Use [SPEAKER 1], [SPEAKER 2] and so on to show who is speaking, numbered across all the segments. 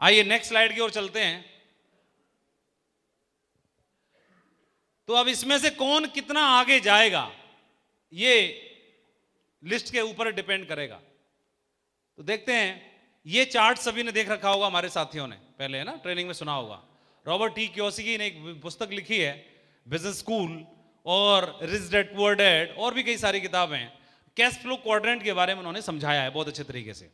[SPEAKER 1] आइए next slide की ओर चलते हैं। तो अब इसमें से कौन कितना आगे जाएगा ये लिस्ट के ऊपर डिपेंड करेगा। तो देखते हैं, ये चार्ट सभी ने देख रखा होगा, हमारे साथियों ने पहले, है ना, ट्रेनिंग में सुना होगा। रॉबर्ट टी कियोसाकी ने एक पुस्तक लिखी है बिजनेस स्कूल, और रिच डैड पुअर डैड, और भी कई सारी किताबें हैं। कैश फ्लो क्वाड्रेंट के बारे में उन्होंने समझाया है बहुत अच्छे तरीके से।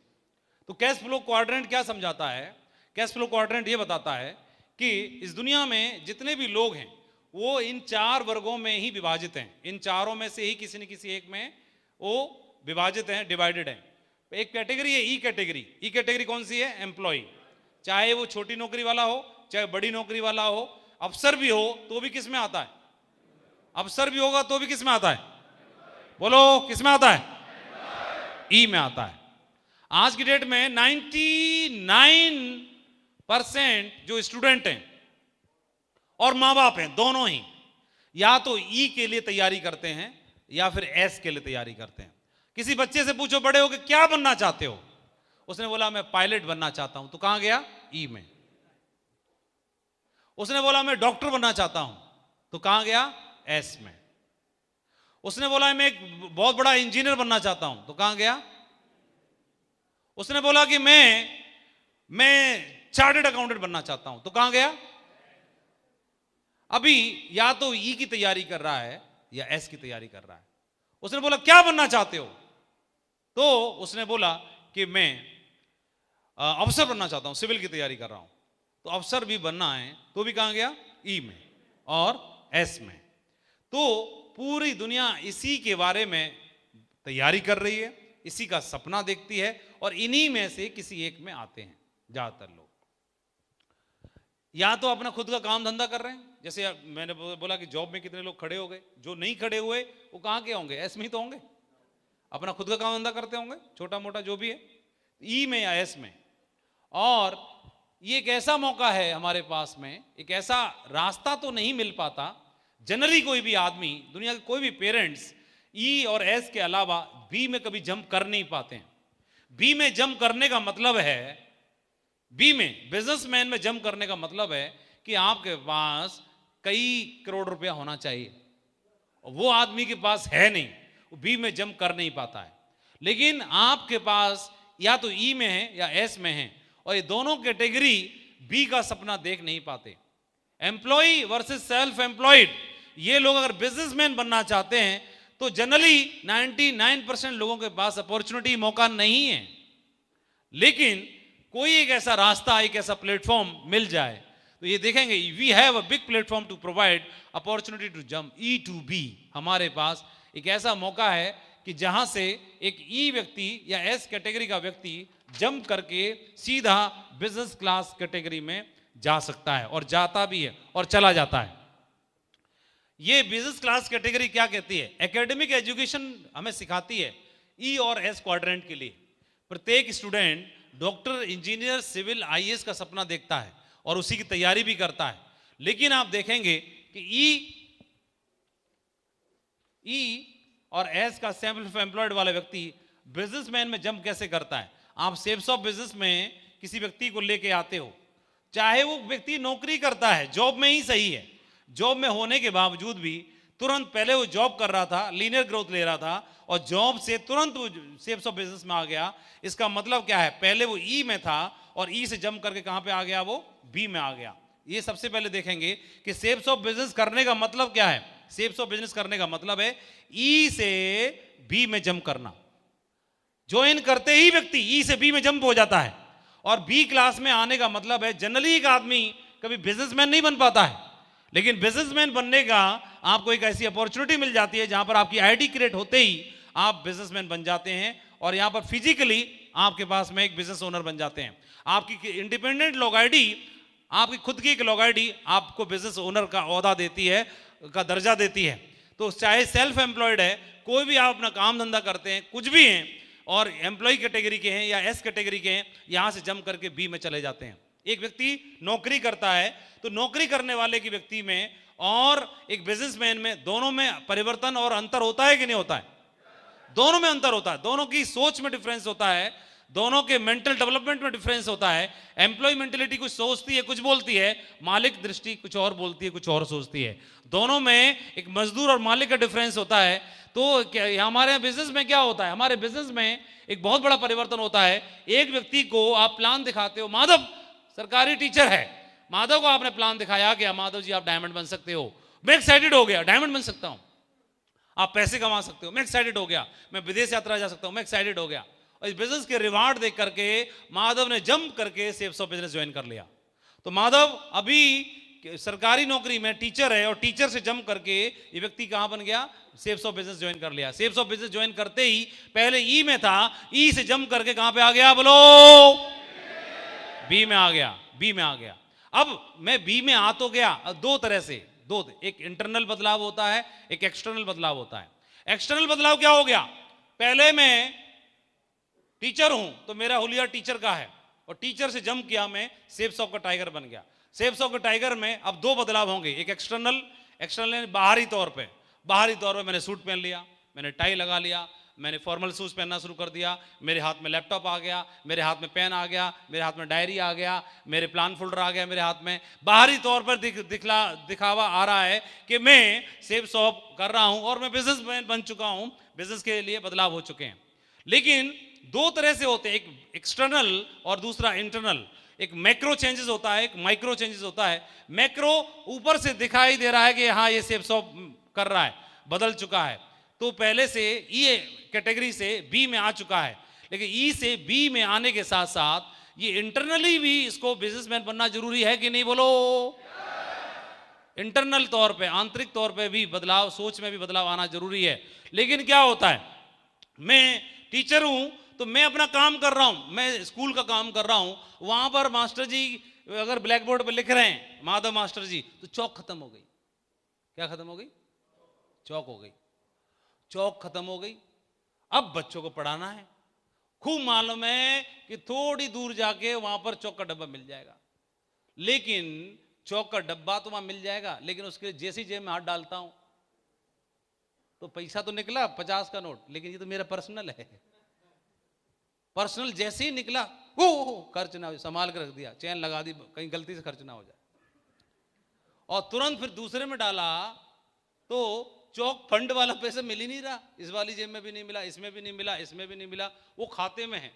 [SPEAKER 1] तो कैश फ्लो क्वाड्रेंट क्या समझाता है? कैश फ्लो क्वाड्रेंट ये बताता है कि इस दुनिया में जितने भी लोग हैं वो इन चार वर्गों में ही विभाजित हैं। इन चारों में से ही किसी न किसी एक में वो विभाजित हैं, डिवाइडेड हैं। एक कैटेगरी है ई कैटेगरी। ई कैटेगरी कौन सी है? एम्प्लॉय। चाहे वो छोटी नौकरी वाला हो, चाहे बड़ी नौकरी वाला हो, अफसर भी हो तो भी किस में आता है? अफसर भी होगा तो भी किस में आता है? बोलो, किस में आता है? ई में आता है। आज की डेट में 99% जो स्टूडेंट हैं और मां बाप हैं, दोनों ही या तो ई के लिए तैयारी करते हैं या फिर एस के लिए तैयारी करते हैं। किसी बच्चे से पूछो बड़े हो के क्या बनना चाहते हो, उसने बोला मैं पायलट बनना चाहता हूं, तो कहां गया? ई में। उसने बोला मैं डॉक्टर बनना चाहता हूं, तो कहां गया? एस में। उसने बोला मैं एक बहुत बड़ा इंजीनियर बनना चाहता हूं, तो कहां गया? उसने बोला कि मैं चार्टर्ड अकाउंटेंट बनना चाहता हूं, तो कहां गया? अभी या तो ई की तैयारी कर रहा है या एस की तैयारी कर रहा है। उसने बोला क्या बनना चाहते हो, तो उसने बोला कि मैं अफसर बनना चाहता हूं, सिविल की तैयारी कर रहा हूं। तो अफसर भी बनना है तो भी कहां गया? ई में और एस में। तो पूरी दुनिया इसी के बारे में तैयारी कर रही है, इसी का सपना देखती है, और इन्हीं में से किसी एक में आते हैं ज्यादातर लोग। या तो अपना खुद का काम धंधा कर रहे हैं, जैसे मैंने बोला कि जॉब में कितने लोग खड़े हो गए, जो नहीं खड़े हुए वो कहां के होंगे? एस में ही तो होंगे, अपना खुद का काम धंधा करते होंगे, छोटा मोटा जो भी है, ई में या एस में। और ये एक ऐसा मौका है हमारे पास में, एक ऐसा रास्ता तो नहीं मिल पाता। जनरली कोई भी आदमी, दुनिया के कोई भी पेरेंट्स ई और एस के अलावा बी में कभी जंप कर नहीं पाते हैं। बी में जंप करने का मतलब है, बी में बिजनेसमैन में जंप करने का मतलब है कि आपके पास कई करोड़ रुपया होना चाहिए, वो आदमी के पास है नहीं, वो बी में जंप कर नहीं पाता है। लेकिन आपके पास या तो ई में है या एस में है, और ये दोनों कैटेगरी बी का सपना देख नहीं पाते। एम्प्लॉय वर्सेस सेल्फ एम्प्लॉयड, ये लोग अगर बिजनेसमैन बनना चाहते हैं तो जनरली 99% लोगों के पास अपॉर्चुनिटी, मौका नहीं है। लेकिन कोई एक ऐसा रास्ता, एक ऐसा प्लेटफॉर्म मिल जाए तो ये देखेंगे we have a big platform to provide opportunity to jump e to be. हमारे पास एक ऐसा मौका है कि जहां से एक ई व्यक्ति या एस कैटेगरी का व्यक्ति जंप करके सीधा बिजनेस क्लास कैटेगरी में जा सकता है, और जाता भी है और चला जाता है। ये बिजनेस क्लास कैटेगरी क्या कहती है? एकेडमिक एजुकेशन हमें सिखाती है ई और एस क्वाड्रेंट के लिए। प्रत्येक student doctor, engineer, civil, IAS का सपना देखता है और उसी की तैयारी भी करता है। लेकिन आप देखेंगे कि ई और एस का सेल्फ एम्प्लॉयड वाला व्यक्ति बिजनेसमैन में जंप कैसे करता है? आप सेल्स ऑफ बिजनेस में किसी व्यक्ति को लेके आते हो, चाहे वो व्यक्ति नौकरी करता है, जॉब में ही सही है, जॉब में होने के बावजूद भी तुरंत पहले वो जॉब कर रहा था, लीनियर ग्रोथ ले रहा था, और जॉब से तुरंत वो सेल्स ऑफ बिजनेस में आ गया। इसका मतलब क्या है? पहले वो ई में था और ई से जंप करके कहां पे आ गया? वो बी में आ गया। ये सबसे पहले देखेंगे कि सेल्स ऑफ बिजनेस करने का मतलब क्या है। सेल्स ऑफ बिजनेस करने का मतलब है ई से बी में जंप करना। ज्वाइन करते ही व्यक्ति ई से बी में जंप हो जाता है, और बी क्लास में आने का मतलब है जनरली एक आदमी कभी बिजनेसमैन नहीं बन पाता है, लेकिन बिजनेसमैन बनने का आपको एक ऐसी अपॉर्चुनिटी मिल जाती है जहां पर आपकी आईडी क्रिएट होते ही आप बिजनेसमैन बन जाते हैं, और यहां पर फिजिकली आपके पास में एक बिजनेस ओनर बन जाते हैं। आपकी इंडिपेंडेंट लॉग आईडी, आपकी खुद की एक लॉग आईडी आपको बिजनेस ओनर का ओहदा देती है, का दर्जा देती है। तो चाहे सेल्फ एम्प्लॉयड है, कोई भी आप अपना काम धंधा करते हैं, कुछ भी हैं, और एम्प्लॉय कैटेगरी के हैं या एस कैटेगरी के हैं, यहां से जंप करके बी में चले जाते हैं। एक व्यक्ति नौकरी करता है तो नौकरी करने वाले की व्यक्ति में और एक बिजनेसमैन में, दोनों में परिवर्तन और अंतर होता है कि नहीं होता है? दोनों में अंतर होता है, दोनों की सोच में डिफरेंस होता है, दोनों के मेंटल डेवलपमेंट में डिफरेंस होता है। एम्प्लॉय मेंटेलिटी कुछ सोचती है, कुछ बोलती है, मालिक दृष्टि कुछ और बोलती है, कुछ और सोचती है। दोनों में एक मजदूर और मालिक का डिफरेंस होता है। तो हमारे बिजनेस में क्या होता है, हमारे बिजनेस में एक बहुत बड़ा परिवर्तन होता है। एक व्यक्ति को आप प्लान दिखाते हो, माधव सरकारी टीचर है, माधव को आपने प्लान दिखाया कि माधव जी आप डायमंड बन सकते हो, मैं एक्साइटेड हो गया, डायमंड बन सकता हूं। आप पैसे कमा सकते हो, मैं एक्साइटेड हो गया। मैं विदेश यात्रा जा सकता हूं, मैं एक्साइटेड हो गया। और इस बिजनेस के रिवार्ड देख करके माधव ने जंप करके सेल्स ऑफ बिजनेस ज्वाइन कर लिया। तो माधव अभी सरकारी नौकरी में टीचर है, और टीचर से जंप करके ये व्यक्ति कहां बन गया, सेल्स ऑफ बिजनेस ज्वाइन कर लिया। सेल्स ऑफ बिजनेस ज्वाइन करते ही पहले ई में था, ई से जंप करके कहां पे आ गया, बोलो बी में आ गया, बी में आ गया। अब मैं बी में आ तो गया, दो तरह से, दो, एक इंटरनल बदलाव होता है, एक एक्सटर्नल बदलाव होता है। एक्सटर्नल बदलाव क्या हो गया, पहले मैं टीचर हूं तो मेरा हुलिया टीचर का है, और टीचर से जंप किया मैं सेल्स ऑफ का टाइगर बन गया। सेल्स ऑफ का टाइगर में अब दो बदलाव होंगे, एक एक्सटर्नल, एक्सटर्नल बाहरी तौर पे, बाहरी तौर पे मैंने सूट पहन लिया, मैंने टाई लगा लिया, मैंने फॉर्मल शूज पहनना शुरू कर दिया, मेरे हाथ में लैपटॉप आ गया, मेरे हाथ में पेन आ गया, मेरे हाथ में डायरी आ गया, मेरे प्लान फोल्डर आ गया मेरे हाथ में। बाहरी तौर पर दिखावा आ रहा है कि मैं सेल्स ऑफ कर रहा हूं और मैं बिजनेसमैन बन चुका हूं, बिजनेस के लिए बदलाव हो चुके हैं। लेकिन दो तरह से होते हैं, एक एक्सटर्नल और दूसरा इंटरनल। एक मैक्रो चेंजेस होता है, एक माइक्रो चेंजेस होता है। मैक्रो ऊपर से दिखाई दे रहा है कि हाँ ये सेल्स ऑफ कर रहा है, बदल चुका है, तो पहले से ई कैटेगरी से बी में आ चुका है। लेकिन ई से बी में आने के साथ साथ ये इंटरनली भी इसको बिजनेसमैन बनना जरूरी है कि नहीं, बोलो। इंटरनल तौर पे, आंतरिक तौर पे भी बदलाव, सोच में भी बदलाव आना जरूरी है। लेकिन क्या होता है, मैं टीचर हूं तो मैं अपना काम कर रहा हूं, मैं स्कूल का काम कर रहा हूं, वहां पर मास्टर जी अगर ब्लैक बोर्ड पर लिख रहे हैं माधव मास्टर जी, तो चौक खत्म हो गई। क्या खत्म हो गई, चौक हो गई, चौक खत्म हो गई। अब बच्चों को पढ़ाना है, खूब मालूम है कि थोड़ी दूर जाके वहां पर चौक का डब्बा मिल जाएगा, लेकिन चौक का डब्बा तो वहां मिल जाएगा, लेकिन उसके जैसी जेब में हाथ डालता हूं तो पैसा तो निकला 50 का नोट, लेकिन ये तो मेरा पर्सनल है। पर्सनल जैसे ही निकला, ओ खर्च ना हो, संभाल कर रख दिया, चैन लगा दी, कहीं गलती से खर्च ना हो जाए, और तुरंत फिर दूसरे में डाला तो चौक फंड वाला पैसा मिल ही नहीं रहा, इस वाली जेब में भी नहीं मिला, इसमें भी नहीं मिला, इसमें भी नहीं मिला, वो खाते में है।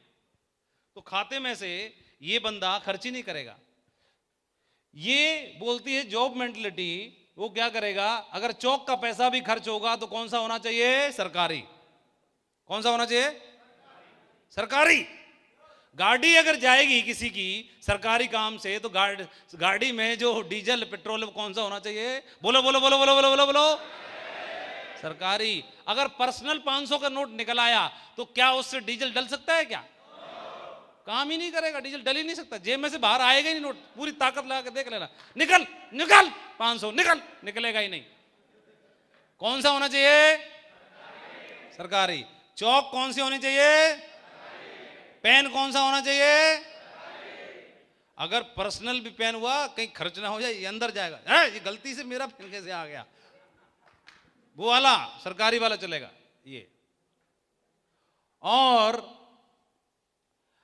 [SPEAKER 1] तो खाते में से ये बंदा खर्च ही नहीं करेगा। ये बोलती है जॉब मेंटलिटी, वो क्या करेगा, अगर चौक का पैसा भी खर्च होगा तो कौन सा होना चाहिए, सरकारी। कौन सा होना चाहिए, सरकारी। गाड़ी अगर जाएगी किसी की सरकारी काम से, तो गाड़ी में जो डीजल पेट्रोल कौन सा होना चाहिए, बोलो बोलो बोलो बोलो बोलो बोलो बोलो, सरकारी। अगर पर्सनल 500 का नोट निकल आया तो क्या उससे डीजल डल सकता है, क्या काम ही नहीं करेगा, डीजल डल ही नहीं सकता, जेब में से बाहर आएगा ही नहीं नोट, पूरी ताकत लगा के देख लेना, निकल निकल 500 निकल, निकलेगा ही नहीं। कौन सा होना चाहिए, सरकारी। चौक कौन सी होनी चाहिए, पेन कौन सा होना चाहिए, अगर पर्सनल भी पेन हुआ कहीं खर्च ना हो जाए, ये अंदर जाएगा, है ये गलती से मेरा पेन कैसे आ गया, वो वाला सरकारी वाला चलेगा ये। और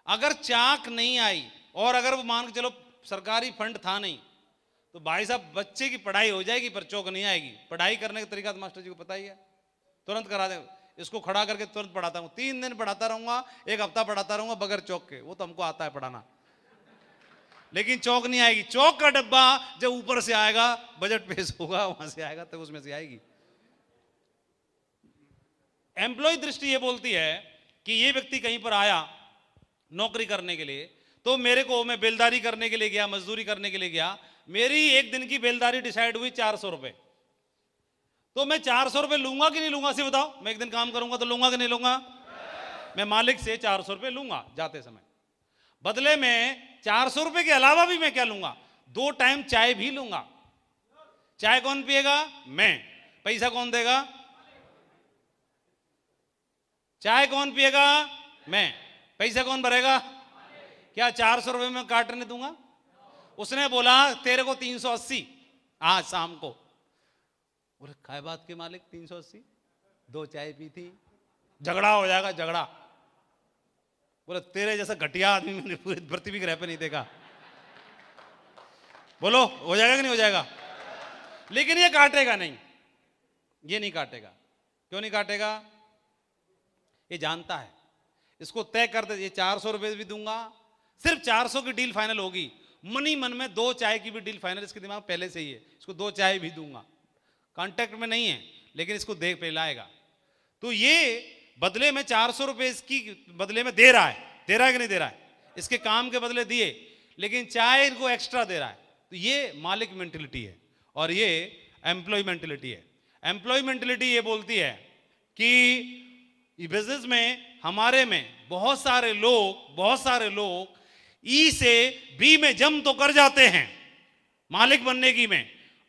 [SPEAKER 1] अगर चाक नहीं आई, और अगर वो मान के चलो सरकारी फंड था नहीं, तो भाई साहब बच्चे की पढ़ाई हो जाएगी पर चौक नहीं आएगी। पढ़ाई करने का तरीका तो मास्टर जी को पता ही है, तुरंत करा दे, इसको खड़ा करके तुरंत पढ़ाता हूं, 3 दिन पढ़ाता रहूंगा, 1 हफ्ता पढ़ाता रहूंगा बगैर चौक के, वो तो हमको आता है पढ़ाना, लेकिन चौक नहीं आएगी। चौक का डब्बा जब ऊपर से आएगा, बजट पेश होगा वहां से आएगा, तो उसमें से आएगी। एम्प्लॉय दृष्टि ये बोलती है कि ये व्यक्ति कहीं पर आया नौकरी करने के लिए, तो मेरे को, मैं बेलदारी करने के लिए गया, मजदूरी करने के लिए गया, मेरी एक दिन की बेलदारी डिसाइड हुई 400 रुपए, तो मैं 400 रुपए लूंगा कि नहीं लूंगा, से बताओ। मैं एक दिन काम करूंगा तो लूंगा कि नहीं लूंगा, मैं मालिक से 400 रुपए लूंगा जाते समय, बदले में 400 रुपए के अलावा भी मैं क्या लूंगा, 2 टाइम चाय भी लूंगा। चाय कौन पिएगा, मैं, पैसा कौन देगा, चाय कौन पिएगा, मैं, पैसा कौन भरेगा, क्या 400 रुपए में काटने दूंगा। उसने बोला तेरे को 380 आज शाम को, बोले काय बात के मालिक 380, 2 चाय पी थी, झगड़ा हो जाएगा, झगड़ा। बोले तेरे जैसा घटिया आदमी मैंने पूरी पृथ्वी ग्रह पे नहीं देखा। बोलो हो जाएगा कि नहीं हो जाएगा? लेकिन ये काटेगा नहीं, ये नहीं काटेगा। क्यों नहीं काटेगा? ये जानता है, इसको तय कर दे, ये 400 रुपए भी दूंगा, सिर्फ 400 की डील फाइनल होगी। मनी मन में 2 चाय की भी डील फाइनल इसके दिमाग पहले से ही है, इसको 2 चाय भी दूंगा। कांटेक्ट में नहीं है लेकिन इसको देख पे लाएगा। तो ये बदले में 400 रुपए इसकी बदले में दे रहा है कि नहीं दे रहा है? इसके काम के बदले दिए, लेकिन चाय इनको एक्स्ट्रा दे रहा है। तो ये मालिक मेंटेलिटी है और ये एम्प्लॉय मेंटेलिटी है। एम्प्लॉय मेंटेलिटी ये बोलती है कि बिजनेस में हमारे में बहुत सारे लोग ई से बी में जम तो कर जाते हैं, मालिक बनने की में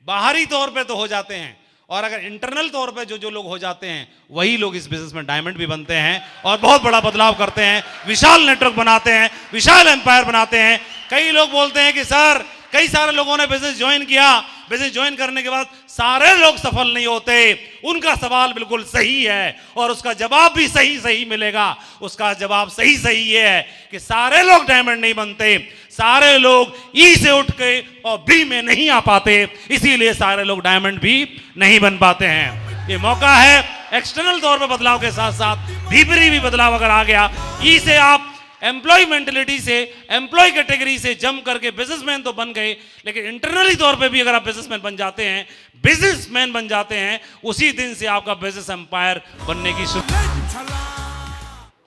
[SPEAKER 1] बाहरी तौर पे तो हो जाते हैं, और अगर इंटरनल तौर पे जो लोग हो जाते हैं वही लोग इस बिजनेस में डायमंड भी बनते हैं और बहुत बड़ा बदलाव करते हैं, विशाल नेटवर्क बनाते हैं, विशाल एम्पायर बनाते हैं। कई लोग बोलते हैं कि सर कई सारे लोगों ने बिजनेस ज्वाइन किया, बिजनेस ज्वाइन करने के बाद सारे लोग सफल नहीं होते। उनका सवाल बिल्कुल सही है और उसका जवाब भी सही मिलेगा। उसका जवाब सही ये है कि सारे लोग डायमंड नहीं बनते, सारे लोग ई से उठ के और बी में नहीं आ पाते, इसीलिए सारे लोग डायमंड भी नहीं बन पाते हैं। ये मौका है एक्सटर्नल तौर पर बदलाव के साथ साथ भीतरी भी बदलाव अगर आ गया। ई से आप एम्प्लॉय मेंटेलिटी से, एम्प्लॉय कैटेगरी से जम करके बिजनेसमैन तो बन गए, लेकिन इंटरनली तौर पे भी अगर आप बिजनेसमैन बन जाते हैं, बिजनेसमैन बन जाते हैं, उसी दिन से आपका बिजनेस एम्पायर बनने की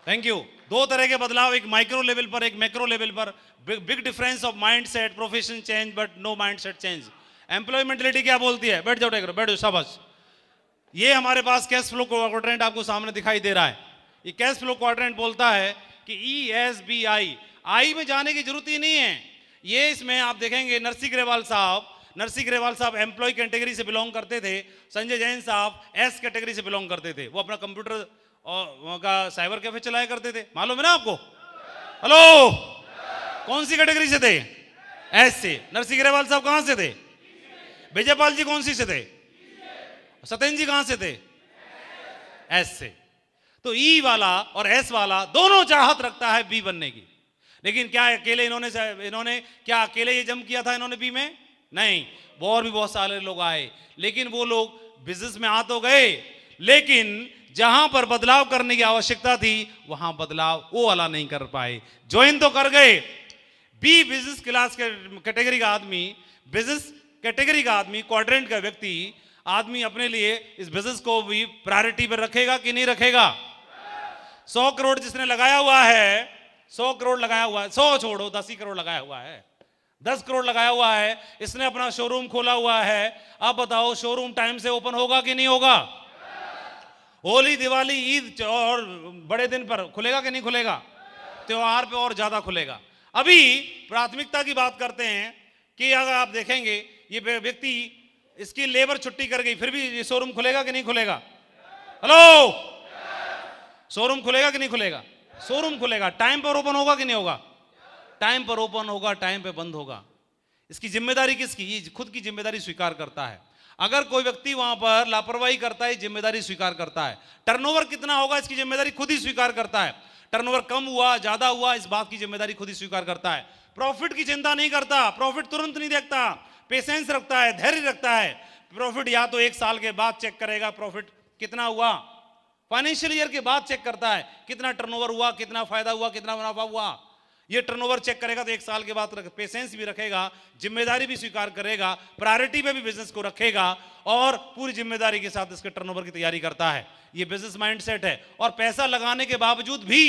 [SPEAKER 1] थैंक यू। 2 तरह के बदलाव, एक माइक्रो लेवल पर, एक मैक्रो लेवल पर। Big difference of mind set, profession change but no mind set change. Employ mentality क्या बोलती है? बैठ जाओ टेकरो, बैठ जाओ, शाबाश। ये हमारे पास कैश फ्लो क्वाड्रेंट आपको सामने दिखाई दे रहा है। ये कैश फ्लो क्वाड्रेंट बोलता है कि ESBI, आई में जाने की जरूरत ही नहीं है। ये इसमें आप देखेंगे नरसी ग्रेवाल साहब एम्प्लॉय कैटेगरी से बिलोंग करते थे, संजय जैन साहब एस कैटेगरी से बिलोंग करते थे। वो अपना कंप्यूटर का साइबर कैफे चलाया करते थे, मालूम है ना आपको? हेलो, कौन सी कैटेगरी से थे? एस से। नरसी ग्रेवाल साहब कहां से थे? विजयपाल जी कौन सी से थे? सत्येंद्र जी कहां से थे? एस से। तो ई वाला और एस वाला दोनों चाहत रखता है बी बनने की, लेकिन क्या अकेले इन्होंने क्या अकेले ये जम किया था इन्होंने बी में? नहीं, और भी बहुत सारे लोग आए, लेकिन वो लोग बिजनेस में आ तो गए, लेकिन जहां पर बदलाव करने की आवश्यकता थी वहां बदलाव वो वाला नहीं कर पाए। ज्वाइन तो कर गए, बी बिजनेस क्लास के कैटेगरी का आदमी, बिजनेस कैटेगरी का आदमी, क्वाड्रेंट का व्यक्ति आदमी अपने लिए इस बिजनेस को भी प्रायोरिटी पर रखेगा कि नहीं रखेगा? 100 करोड़ जिसने लगाया हुआ है, 100 करोड़ लगाया हुआ है, 100 छोड़ो 10 ही करोड़ लगाया हुआ है, 10 करोड़ लगाया हुआ है, इसने अपना शोरूम खोला हुआ है। अब बताओ शोरूम टाइम से ओपन होगा कि नहीं होगा? होली, दिवाली, ईद और बड़े दिन पर खुलेगा कि नहीं खुलेगा? त्योहार पे और ज्यादा खुलेगा। अभी प्राथमिकता की बात करते हैं कि अगर आप देखेंगे ये व्यक्ति, इसकी लेबर छुट्टी कर गई, फिर भी ये शोरूम खुलेगा कि नहीं खुलेगा? हेलो, शोरूम खुलेगा कि नहीं खुलेगा? शोरूम खुलेगा। टाइम पर ओपन होगा कि नहीं होगा? टाइम पर ओपन होगा, टाइम पे बंद होगा। इसकी जिम्मेदारी किसकी? ये खुद की जिम्मेदारी स्वीकार करता है। अगर कोई व्यक्ति वहां पर लापरवाही करता है, जिम्मेदारी स्वीकार करता है। टर्नओवर कितना होगा इसकी जिम्मेदारी खुद ही स्वीकार करता है। टर्नओवर कम हुआ, ज्यादा हुआ, इस बात की जिम्मेदारी खुद ही स्वीकार करता है। प्रॉफिट की चिंता नहीं करता, प्रॉफिट तुरंत नहीं देखता, पेशेंस रखता है, धैर्य रखता है। प्रॉफिट या तो 1 साल के बाद चेक करेगा, प्रॉफिट कितना हुआ, फाइनेंशियल ईयर के बाद चेक करता है कितना टर्नओवर हुआ, कितना फायदा हुआ, कितना मुनाफा हुआ। ये टर्नओवर चेक करेगा तो 1 साल के बाद पेशेंस भी रखेगा, जिम्मेदारी भी स्वीकार करेगा, प्रायोरिटी पे भी बिजनेस को रखेगा और पूरी जिम्मेदारी के साथ इसके टर्नओवर की तैयारी करता है। ये बिजनेस माइंडसेट है। और पैसा लगाने के बावजूद भी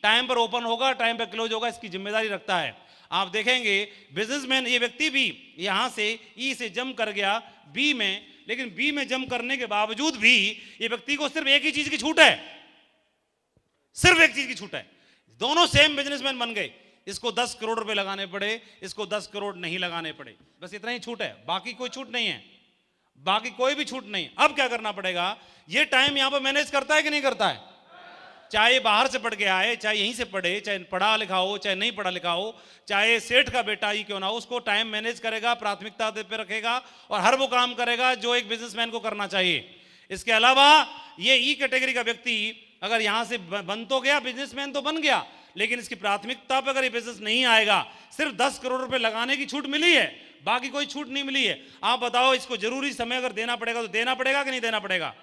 [SPEAKER 1] टाइम पर ओपन होगा, टाइम पर क्लोज होगा, इसकी जिम्मेदारी रखता है। आप देखेंगे बिजनेसमैन, ये व्यक्ति भी यहां से ई से जम कर गया बी में, लेकिन बी में जम करने के बावजूद भी ये व्यक्ति को सिर्फ एक ही चीज की छूट है, सिर्फ एक चीज की छूट है। दोनों सेम बिजनेसमैन बन गए, इसको 10 करोड़ रुपए लगाने पड़े, इसको 10 करोड़ नहीं लगाने पड़े, बस इतना ही छूट है, बाकी कोई छूट नहीं है, बाकी कोई भी छूट नहीं। अब क्या करना पड़ेगा? ये टाइम यहां पर मैनेज करता है कि नहीं करता है? चाहे बाहर से पढ़ के आए, चाहे यहीं से पढ़े, चाहे पढ़ा लिखा हो, चाहे नहीं पढ़ा लिखा हो, चाहे सेठ का बेटा ही क्यों ना हो, उसको टाइम मैनेज करेगा, प्राथमिकता पे रखेगा और हर वो काम करेगा जो एक बिजनेसमैन को करना चाहिए। इसके अलावा ये ई कैटेगरी का व्यक्ति अगर यहां से बन तो गया, बिजनेसमैन तो बन गया, लेकिन इसकी प्राथमिकता पर अगर ये बिजनेस नहीं आएगा, सिर्फ 10 करोड़ रुपए लगाने की छूट मिली है, बाकी कोई छूट नहीं मिली है। आप बताओ, इसको जरूरी समय अगर देना पड़ेगा तो देना पड़ेगा कि नहीं देना पड़ेगा?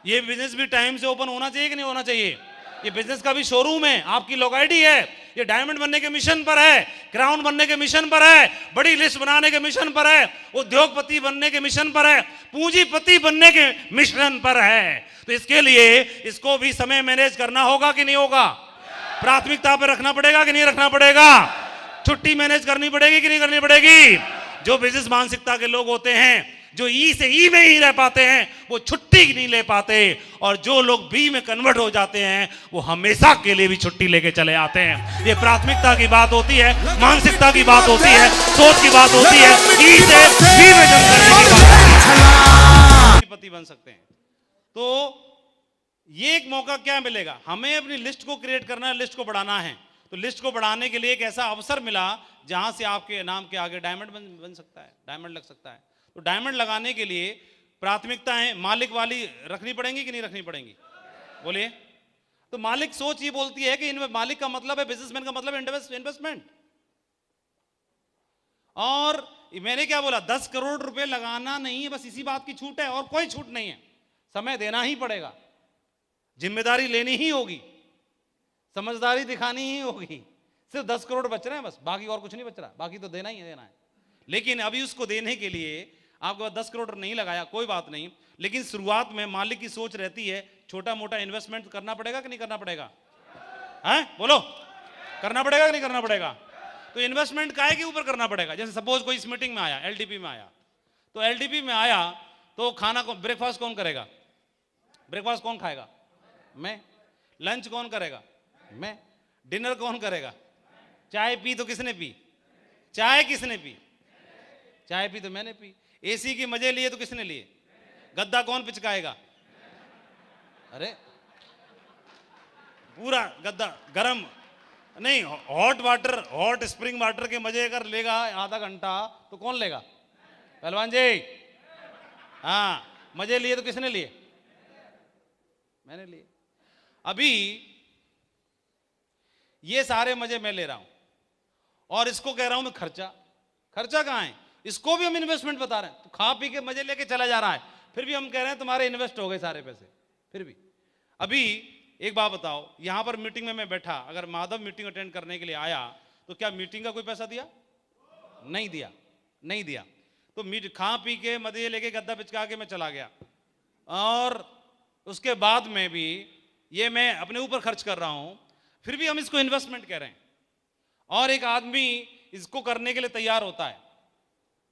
[SPEAKER 1] ये बिजनेस भी टाइम से ओपन होना चाहिए कि नहीं होना चाहिए? ये बिजनेस का भी शोरूम है, आपकी लोकेलिटी है, ये डायमंड बनने के मिशन पर है, क्राउन बनने के मिशन पर है, बड़ी लिस्ट बनाने के मिशन पर है, उद्योगपति बनने के मिशन पर है, पूंजीपति बनने के मिशन पर है। तो इसके लिए इसको भी समय मैनेज करना होगा कि नहीं होगा? प्राथमिकता पर रखना पड़ेगा कि नहीं रखना पड़ेगा? छुट्टी मैनेज करनी पड़ेगी कि नहीं करनी पड़ेगी? जो बिजनेस मानसिकता के लोग होते हैं, जो ई से ई में ही रह पाते हैं, वो छुट्टी नहीं ले पाते, और जो लोग बी में कन्वर्ट हो जाते हैं वो हमेशा के लिए भी छुट्टी लेके चले आते हैं। ये प्राथमिकता की बात होती है, मानसिकता की बात होती है, सोच की बात होती है, ई से बी में जंप करने की बात। पति बन सकते हैं। तो ये एक मौका क्या मिलेगा हमें? अपनी लिस्ट को क्रिएट करना है, लिस्ट को बढ़ाना है। तो लिस्ट को बढ़ाने के लिए एक ऐसा अवसर मिला जहां से आपके नाम के आगे डायमंड बन सकता है, डायमंड लग सकता है। तो डायमंड लगाने के लिए प्राथमिकताएं मालिक वाली रखनी पड़ेंगी कि नहीं रखनी पड़ेंगी? बोलिए। तो मालिक सोच ये बोलती है कि इनमें मालिक का मतलब है, बिजनेसमैन का मतलब इन्वेस्टमेंट। और मैंने क्या बोला, 10 करोड़ रुपए लगाना नहीं है, बस इसी बात की छूट है और कोई छूट नहीं है। समय देना ही पड़ेगा, जिम्मेदारी लेनी ही होगी, समझदारी दिखानी ही होगी। सिर्फ 10 करोड़ बच रहे हैं बस, बाकी और कुछ नहीं बच रहा, बाकी तो देना ही है, देना है। लेकिन अभी उसको देने के लिए आपको 10 करोड़ नहीं लगाया, कोई बात नहीं, लेकिन शुरुआत में मालिक की सोच रहती है छोटा मोटा इन्वेस्टमेंट करना पड़ेगा कि नहीं करना पड़ेगा? हैं बोलो, करना पड़ेगा कि नहीं करना पड़ेगा? तो इन्वेस्टमेंट काहे के ऊपर करना पड़ेगा? जैसे सपोज कोई इस मीटिंग में आया, एलडीपी में आया, तो एलडीपी में आया तो खाना ब्रेकफास्ट कौन करेगा? ब्रेकफास्ट कौन खाएगा? मैं। लंच कौन करेगा? मैं। डिनर कौन करेगा? चाय पी तो किसने पी? चाय किसने पी? चाय पी तो मैंने पी। एसी के मजे लिए तो किसने लिए? गद्दा कौन पिचकाएगा? अरे पूरा गद्दा गरम नहीं, hot water, hot spring water के मजे अगर लेगा आधा घंटा तो कौन लेगा? पहलवान जी। हाँ, मजे लिए तो किसने लिए? मैंने लिए। अभी ये सारे मजे मैं ले रहा हूं और इसको कह रहा हूं मैं खर्चा। खर्चा कहां है? इसको भी हम इन्वेस्टमेंट बता रहे हैं। तो खा पी के मजे लेके चला जा रहा है, फिर भी हम कह रहे हैं तुम्हारे इन्वेस्ट हो गए सारे पैसे। फिर भी अभी एक बात बताओ, यहां पर मीटिंग में मैं बैठा, अगर माधव मीटिंग अटेंड करने के लिए आया तो क्या मीटिंग का कोई पैसा दिया? नहीं दिया, नहीं दिया। तो खा पी के मजे लेके गद्दा पिचका के मैं चला गया, और उसके बाद में भी ये मैं अपने ऊपर खर्च कर रहा हूं, फिर भी हम इसको इन्वेस्टमेंट कह रहे हैं। और एक आदमी इसको करने के लिए तैयार होता है,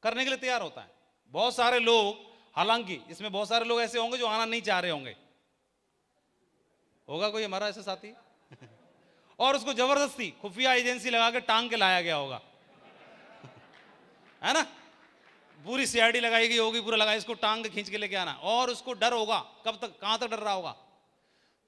[SPEAKER 1] करने के लिए तैयार होता है। बहुत सारे लोग, हालांकि इसमें बहुत सारे लोग ऐसे होंगे जो आना नहीं चाह रहे होंगे, होगा कोई हमारा ऐसा साथी और उसको जबरदस्ती खुफिया एजेंसी लगा के टांग के लाया गया होगा है ना? पूरी सीआईडी लगाई गई होगी, पूरा लगा, इसको टांग के खींच के लेके आना, और उसको डर होगा। कब तक, कहां तक डर रहा होगा?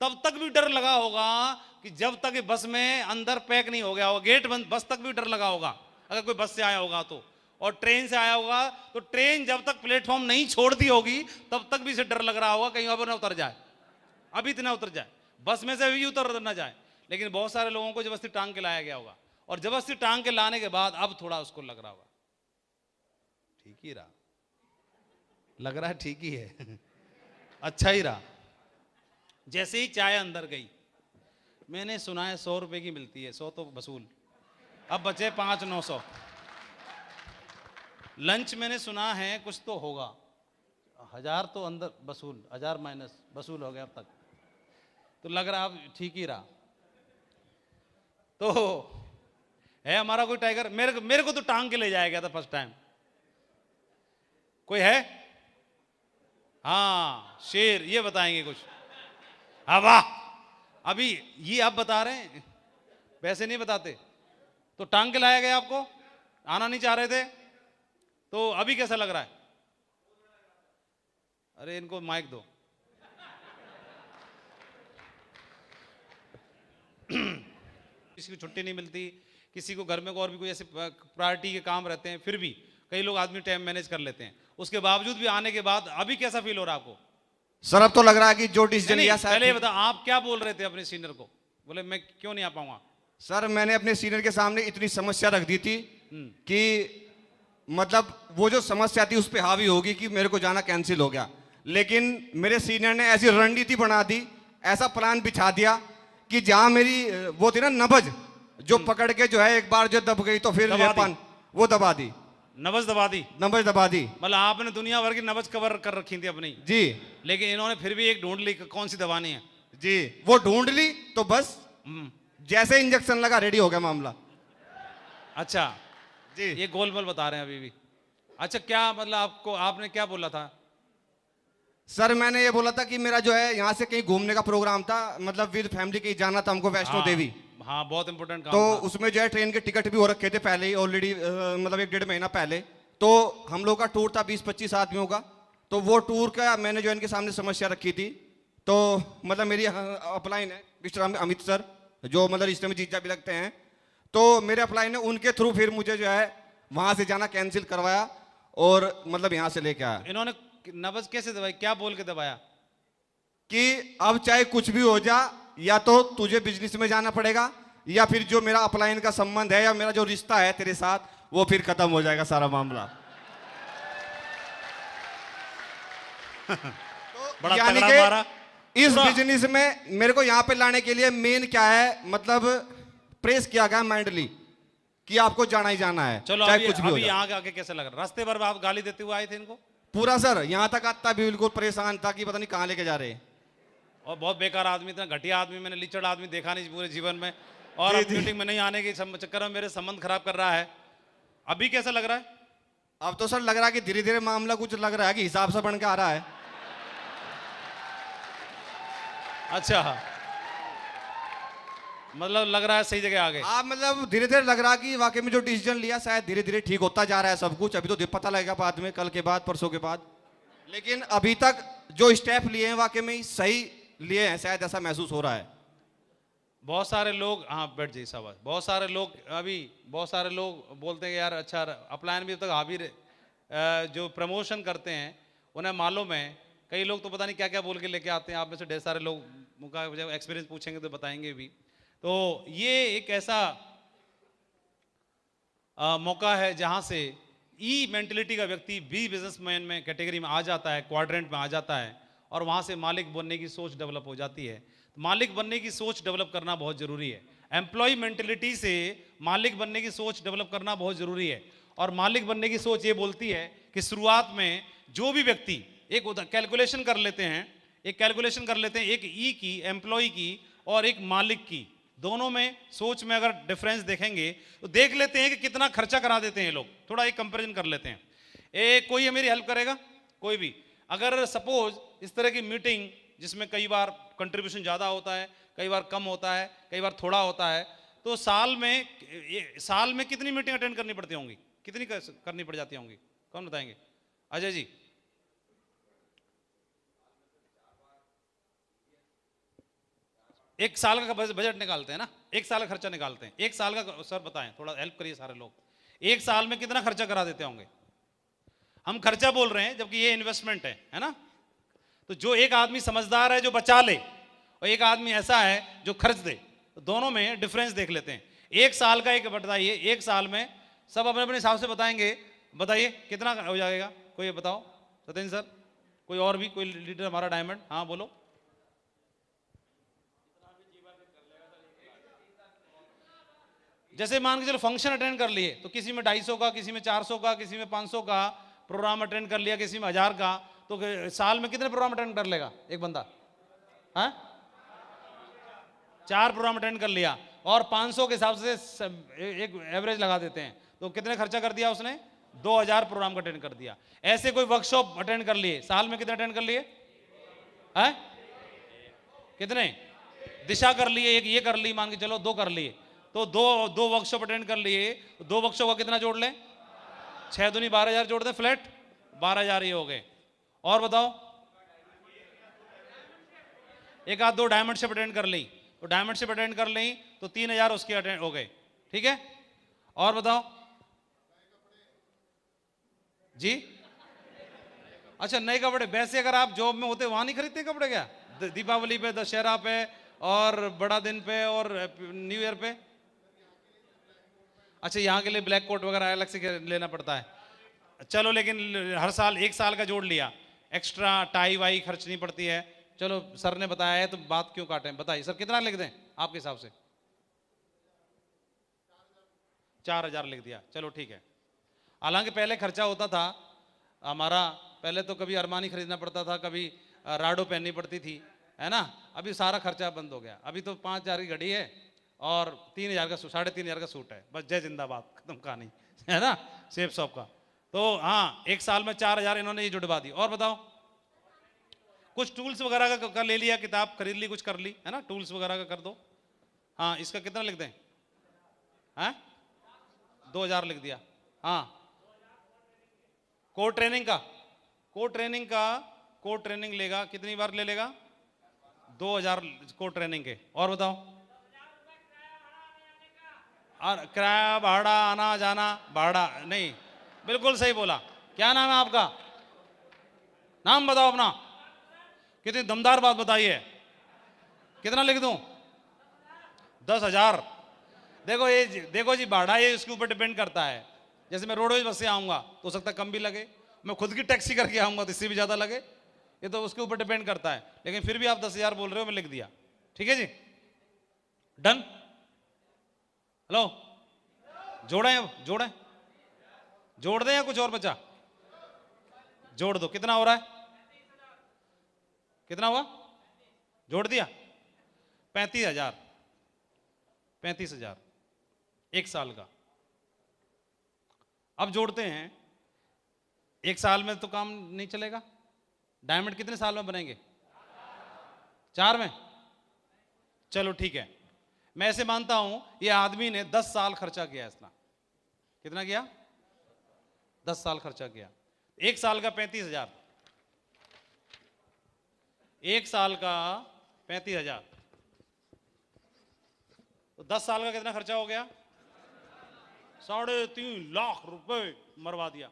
[SPEAKER 1] तब तक भी डर लगा होगा कि जब तक बस में अंदर पैक नहीं हो गया होगा, गेट बंद, बस तक भी डर लगा होगा अगर कोई बस से आया होगा तो, और ट्रेन से आया होगा तो ट्रेन जब तक प्लेटफॉर्म नहीं छोड़ती होगी तब तक भी इसे डर लग रहा होगा कहीं अब ना उतर जाए, अभी इतना उतर जाए, बस में से भी उतर ना जाए। लेकिन बहुत सारे लोगों को जबरदस्ती टांग के लाया गया होगा, और जबरदस्ती टांग के लाने के बाद अब थोड़ा उसको लग रहा होगा ठीक ही रहा, लग रहा है ठीक ही है अच्छा ही रहा। जैसे ही चाय अंदर गई, मैंने सुना है 100 रुपए की मिलती है, 100 तो वसूल, अब बचे 5-900। लंच मैंने सुना है कुछ तो होगा, 1000 तो अंदर वसूल, 1000 माइनस वसूल हो गया अब तक, तो लग रहा अब ठीक ही रहा। तो है हमारा कोई टाइगर? मेरे को तो टांग के ले जाया गया था फर्स्ट टाइम। कोई है? हाँ, शेर, ये बताएंगे कुछ? हाँ वाह, अभी ये आप बता रहे हैं, पैसे नहीं बताते। तो टांग के लाया गया, आपको आना नहीं चाह रहे थे, तो अभी कैसा लग रहा है? अरे इनको माइक दो किसी को छुट्टी नहीं मिलती, किसी को घर में और भी कोई ऐसे प्रायोरिटी के काम रहते हैं, फिर भी कई लोग आदमी टाइम मैनेज कर लेते हैं, उसके बावजूद भी आने के बाद अभी कैसा फील हो रहा है आपको?
[SPEAKER 2] सर अब तो लग रहा है कि जो डिसीजन लिया,
[SPEAKER 1] पहले बता, आप क्या बोल रहे थे अपने सीनियर को? बोले मैं क्यों नहीं आ पाऊंगा?
[SPEAKER 2] सर मैंने अपने सीनियर के सामने इतनी समस्या रख दी थी कि मतलब वो जो समस्या थी उस पर हावी होगी कि मेरे को जाना कैंसिल हो गया, लेकिन मेरे सीनियर ने ऐसी रणनीति बना दी, ऐसा प्लान बिछा दिया कि जहां मेरी वो थी ना नब्ज, जो पकड़ के जो है एक बार जो दब गई तो फिर वो दबा दी।
[SPEAKER 1] नब्ज दबा दी?
[SPEAKER 2] नब्ज दबा दी।
[SPEAKER 1] मतलब आपने दुनिया भर की नब्ज कवर कर रखी थी अपनी
[SPEAKER 2] जी,
[SPEAKER 1] लेकिन इन्होंने फिर भी एक ढूंढ ली कौन सी दबानी है।
[SPEAKER 2] जी, वो ढूंढ ली तो बस जैसे इंजेक्शन लगा रेडी हो गया मामला।
[SPEAKER 1] अच्छा
[SPEAKER 2] जी,
[SPEAKER 1] ये गोलमाल बता रहे हैं अभी भी। अच्छा क्या मतलब आपको, आपने क्या बोला था?
[SPEAKER 2] सर मैंने ये बोला था कि मेरा जो है यहाँ से कहीं घूमने का प्रोग्राम था, मतलब विद फैमिली कहीं जाना था हमको वैष्णो देवी।
[SPEAKER 1] हाँ बहुत इंपॉर्टेंट काम
[SPEAKER 2] तो
[SPEAKER 1] था।
[SPEAKER 2] उसमें जो है ट्रेन के टिकट भी हो रखे थे पहले ही ऑलरेडी, मतलब 1-1.5 महीना पहले। तो हम लोग का टूर था 20-25 आदमियों का। तो वो टूर का मैंने जो इनके सामने समस्या रखी थी। तो मतलब मेरी अपलाइन है मिस्टर अमित सर, जो मतलब रिश्ते में जीजा भी लगते हैं। तो मेरे अपलाइन है, उनके थ्रू फिर मुझे जो है वहां से जाना कैंसिल करवाया और मतलब यहाँ से लेके आया।
[SPEAKER 1] इन्होंने नब्ज कैसे दबाई, क्या बोल के दबाया?
[SPEAKER 2] कि अब चाहे कुछ भी हो जा, या तो तुझे बिजनेस में जाना पड़ेगा या फिर जो मेरा अपलाइन का संबंध है या मेरा जो रिश्ता है तेरे साथ वो फिर खत्म हो जाएगा सारा मामला।
[SPEAKER 1] बड़ा
[SPEAKER 2] यानी
[SPEAKER 1] तगड़ा
[SPEAKER 2] कि
[SPEAKER 1] मारा।
[SPEAKER 2] इस बिजनेस में मेरे को यहाँ पे लाने के लिए मेन क्या है, मतलब प्रेस किया गया मेंटली कि आपको जाना ही जाना है।
[SPEAKER 1] चलो
[SPEAKER 2] चाहे
[SPEAKER 1] अभी,
[SPEAKER 2] कुछ भी हो
[SPEAKER 1] अभी
[SPEAKER 2] जाए।
[SPEAKER 1] यहाँ आके कैसे लग रहा? रास्ते भर आप गाली देते हुए आए थे इनको?
[SPEAKER 2] पूरा सर यहाँ तक आता भी बिल्कुल परेशान था कि पता नहीं कहाँ लेके जा रहे हैं।
[SPEAKER 1] और बहुत बेकार आदमी था, घटिया आदमी, मैंने लीचड़ आदमी देखा नहीं पूरे जीवन में। और अब मीटिंग में नहीं आने के चक्कर में मेरे संबंध खराब कर रहा है। अभी कैसा लग रहा है?
[SPEAKER 2] अब तो सर लग रहा है कि धीरे धीरे मामला कुछ लग रहा है कि हिसाब से बन के आ रहा है।
[SPEAKER 1] अच्छा मतलब लग रहा है सही जगह आ गए।
[SPEAKER 2] आप मतलब धीरे धीरे लग रहा है कि वाकई में जो डिसीजन लिया शायद धीरे धीरे ठीक होता जा रहा है सब कुछ। अभी तो पता लगेगा बाद में, कल के बाद, परसों के बाद। लेकिन अभी तक जो स्टेप लिए हैं वाकई में सही लिए हैं, शायद ऐसा महसूस हो रहा है।
[SPEAKER 1] बहुत सारे लोग, हाँ बैठ जाइए शाबाश। बहुत सारे लोग बोलते हैं कि यार अच्छा अपलायन भी तक हावी जो प्रमोशन करते हैं उन्हें मालूम है। कई लोग तो पता नहीं क्या क्या बोल के लेके आते हैं। आप में से ढेर सारे लोग का जब एक्सपीरियंस पूछेंगे तो बताएंगे भी। तो ये एक ऐसा मौका है जहां से ई मेंटेलिटी का व्यक्ति बी बिजनेसमैन में कैटेगरी में आ जाता है, क्वाड्रेंट में आ जाता है और वहां से मालिक बनने की सोच डेवलप हो जाती है। तो मालिक बनने की सोच डेवलप करना बहुत जरूरी है। एम्प्लॉय मेंटेलिटी से मालिक बनने की सोच डेवलप करना बहुत जरूरी है। और मालिक बनने की सोच ये बोलती है कि शुरुआत में जो भी व्यक्ति एक कैलकुलेशन कर लेते हैं, एक ई की, एम्प्लॉय की और एक मालिक की, दोनों में सोच में अगर डिफरेंस देखेंगे तो देख लेते हैं कि कितना खर्चा करा देते हैं लोग। थोड़ा एक कंपैरिजन कर लेते हैं। कोई मेरी हेल्प करेगा? कोई भी। अगर सपोज इस तरह की मीटिंग जिसमें कई बार कंट्रीब्यूशन ज़्यादा होता है, कई बार कम होता है, कई बार थोड़ा होता है, तो साल में कितनी मीटिंग अटेंड करनी पड़ती होंगी? कितनी करनी पड़ जाती होंगी? कौन बताएंगे? अजय जी। एक साल का बजट निकालते हैं ना, एक साल का खर्चा निकालते हैं। एक साल का सर बताएं, थोड़ा हेल्प करिए सारे लोग। एक साल में कितना खर्चा करा देते होंगे? हम खर्चा बोल रहे हैं जबकि ये इन्वेस्टमेंट है ना। तो जो एक आदमी समझदार है जो बचा ले और एक आदमी ऐसा है जो खर्च दे, तो दोनों में डिफरेंस देख लेते हैं। एक साल का एक बताइए, एक साल में सब अपने अपने हिसाब से बताएंगे। बताइए कितना हो जाएगा? कोई बताओ। सत्येंद्र सर, कोई और भी कोई लीडर हमारा डायमंड? हाँ बोलो। जैसे मान के चलो फंक्शन अटेंड कर लिए तो किसी में 250 का, किसी में 400 का, किसी में 500 का प्रोग्राम अटेंड कर लिया, किसी में 1000 का। तो साल में कितने प्रोग्राम अटेंड कर लेगा एक बंदा? हाँ 4 प्रोग्राम अटेंड कर लिया और 500 के हिसाब से एक एवरेज लगा देते हैं। तो कितने खर्चा कर दिया उसने? 2000 प्रोग्राम का अटेंड कर दिया। ऐसे कोई वर्कशॉप अटेंड कर लिए, साल में कितने अटेंड कर लिए? हैं कितने? दिशा कर लिए, एक ये कर ली, मान के चलो 2 कर लिए, तो दो वर्कशॉप अटेंड कर लिए। 2 वर्कशॉप का कितना जोड़ लें? 6 दूनी 12,000 जोड़ दें, फ्लैट 12,000 ये हो गए। और बताओ, एक आध 2 डायमंड शिप अटेंड कर ली, तो डायमंड शिप अटेंड कर ली तो 3,000 उसके अटेंड हो गए। ठीक है, और बताओ जी। अच्छा नए कपड़े, वैसे अगर आप जॉब में होते वहां नहीं खरीदते कपड़े क्या? दीपावली पे, दशहरा पे और बड़ा दिन पे और न्यू ईयर पे अच्छा, यहाँ के लिए ब्लैक कोट वगैरह अलग से लेना पड़ता है। चलो, लेकिन हर साल 1 साल का जोड़ लिया, एक्स्ट्रा टाई वाई खर्च नहीं पड़ती है। चलो, सर ने बताया है तो बात क्यों काटें, बताइए सर कितना लिख दें आपके हिसाब से? 4000 लिख दिया, चलो ठीक है। हालांकि पहले खर्चा होता था हमारा, पहले तो कभी अरमानी खरीदना पड़ता था, कभी राडो पहननी पड़ती थी, है ना। अभी सारा खर्चा बंद हो गया, अभी तो 5000 की घड़ी है और 3000 का 3500 का सूट है, बस जय जिंदाबाद, खत्म कहानी, है ना, सेफ शॉप का। तो हाँ, 1 साल में 4000 इन्होंने ये जुड़वा दी। और बताओ, कुछ टूल्स वगैरह का ले लिया, किताब खरीद ली, कुछ कर ली, है ना, टूल्स वगैरह का कर दो। हाँ, इसका कितना लिख दें? हैं, 2000 लिख दिया। हाँ, कोड ट्रेनिंग का, कोड ट्रेनिंग लेगा, कितनी बार ले लेगा? 2000 कोड ट्रेनिंग के। और बताओ, और किराया भाड़ा, आना जाना भाड़ा नहीं, बिल्कुल सही बोला। क्या नाम है आपका? नाम बताओ अपना। कितनी दमदार बात बताइए। कितना लिख दूं? 10,000। देखो ये, देखो जी, भाड़ा ये इसके ऊपर डिपेंड करता है। जैसे मैं रोडवेज बस से आऊंगा तो हो सकता है कम भी लगे, मैं खुद की टैक्सी करके आऊंगा तो इससे भी ज्यादा लगे, ये तो उसके ऊपर डिपेंड करता है। लेकिन फिर भी आप 10,000 बोल रहे हो, मैं लिख दिया, ठीक है जी, डन। हेलो, जोड़े, जोड़े, जोड़ दें या कुछ और बचा? जोड़ दो। कितना हो रहा है? कितना हुआ? जोड़ दिया? 35,000। 35,000 1 साल का। अब जोड़ते हैं, 1 साल में तो काम नहीं चलेगा। डायमंड कितने साल में बनेंगे? 4 में? चलो ठीक है, मैं ऐसे मानता हूं ये आदमी ने 10 साल खर्चा किया इसका। कितना किया? 10 साल खर्चा किया। 1 साल का 35,000, 1 साल का 35,000, तो 10 साल का कितना खर्चा हो गया? 3.5 लाख रुपए मरवा दिया।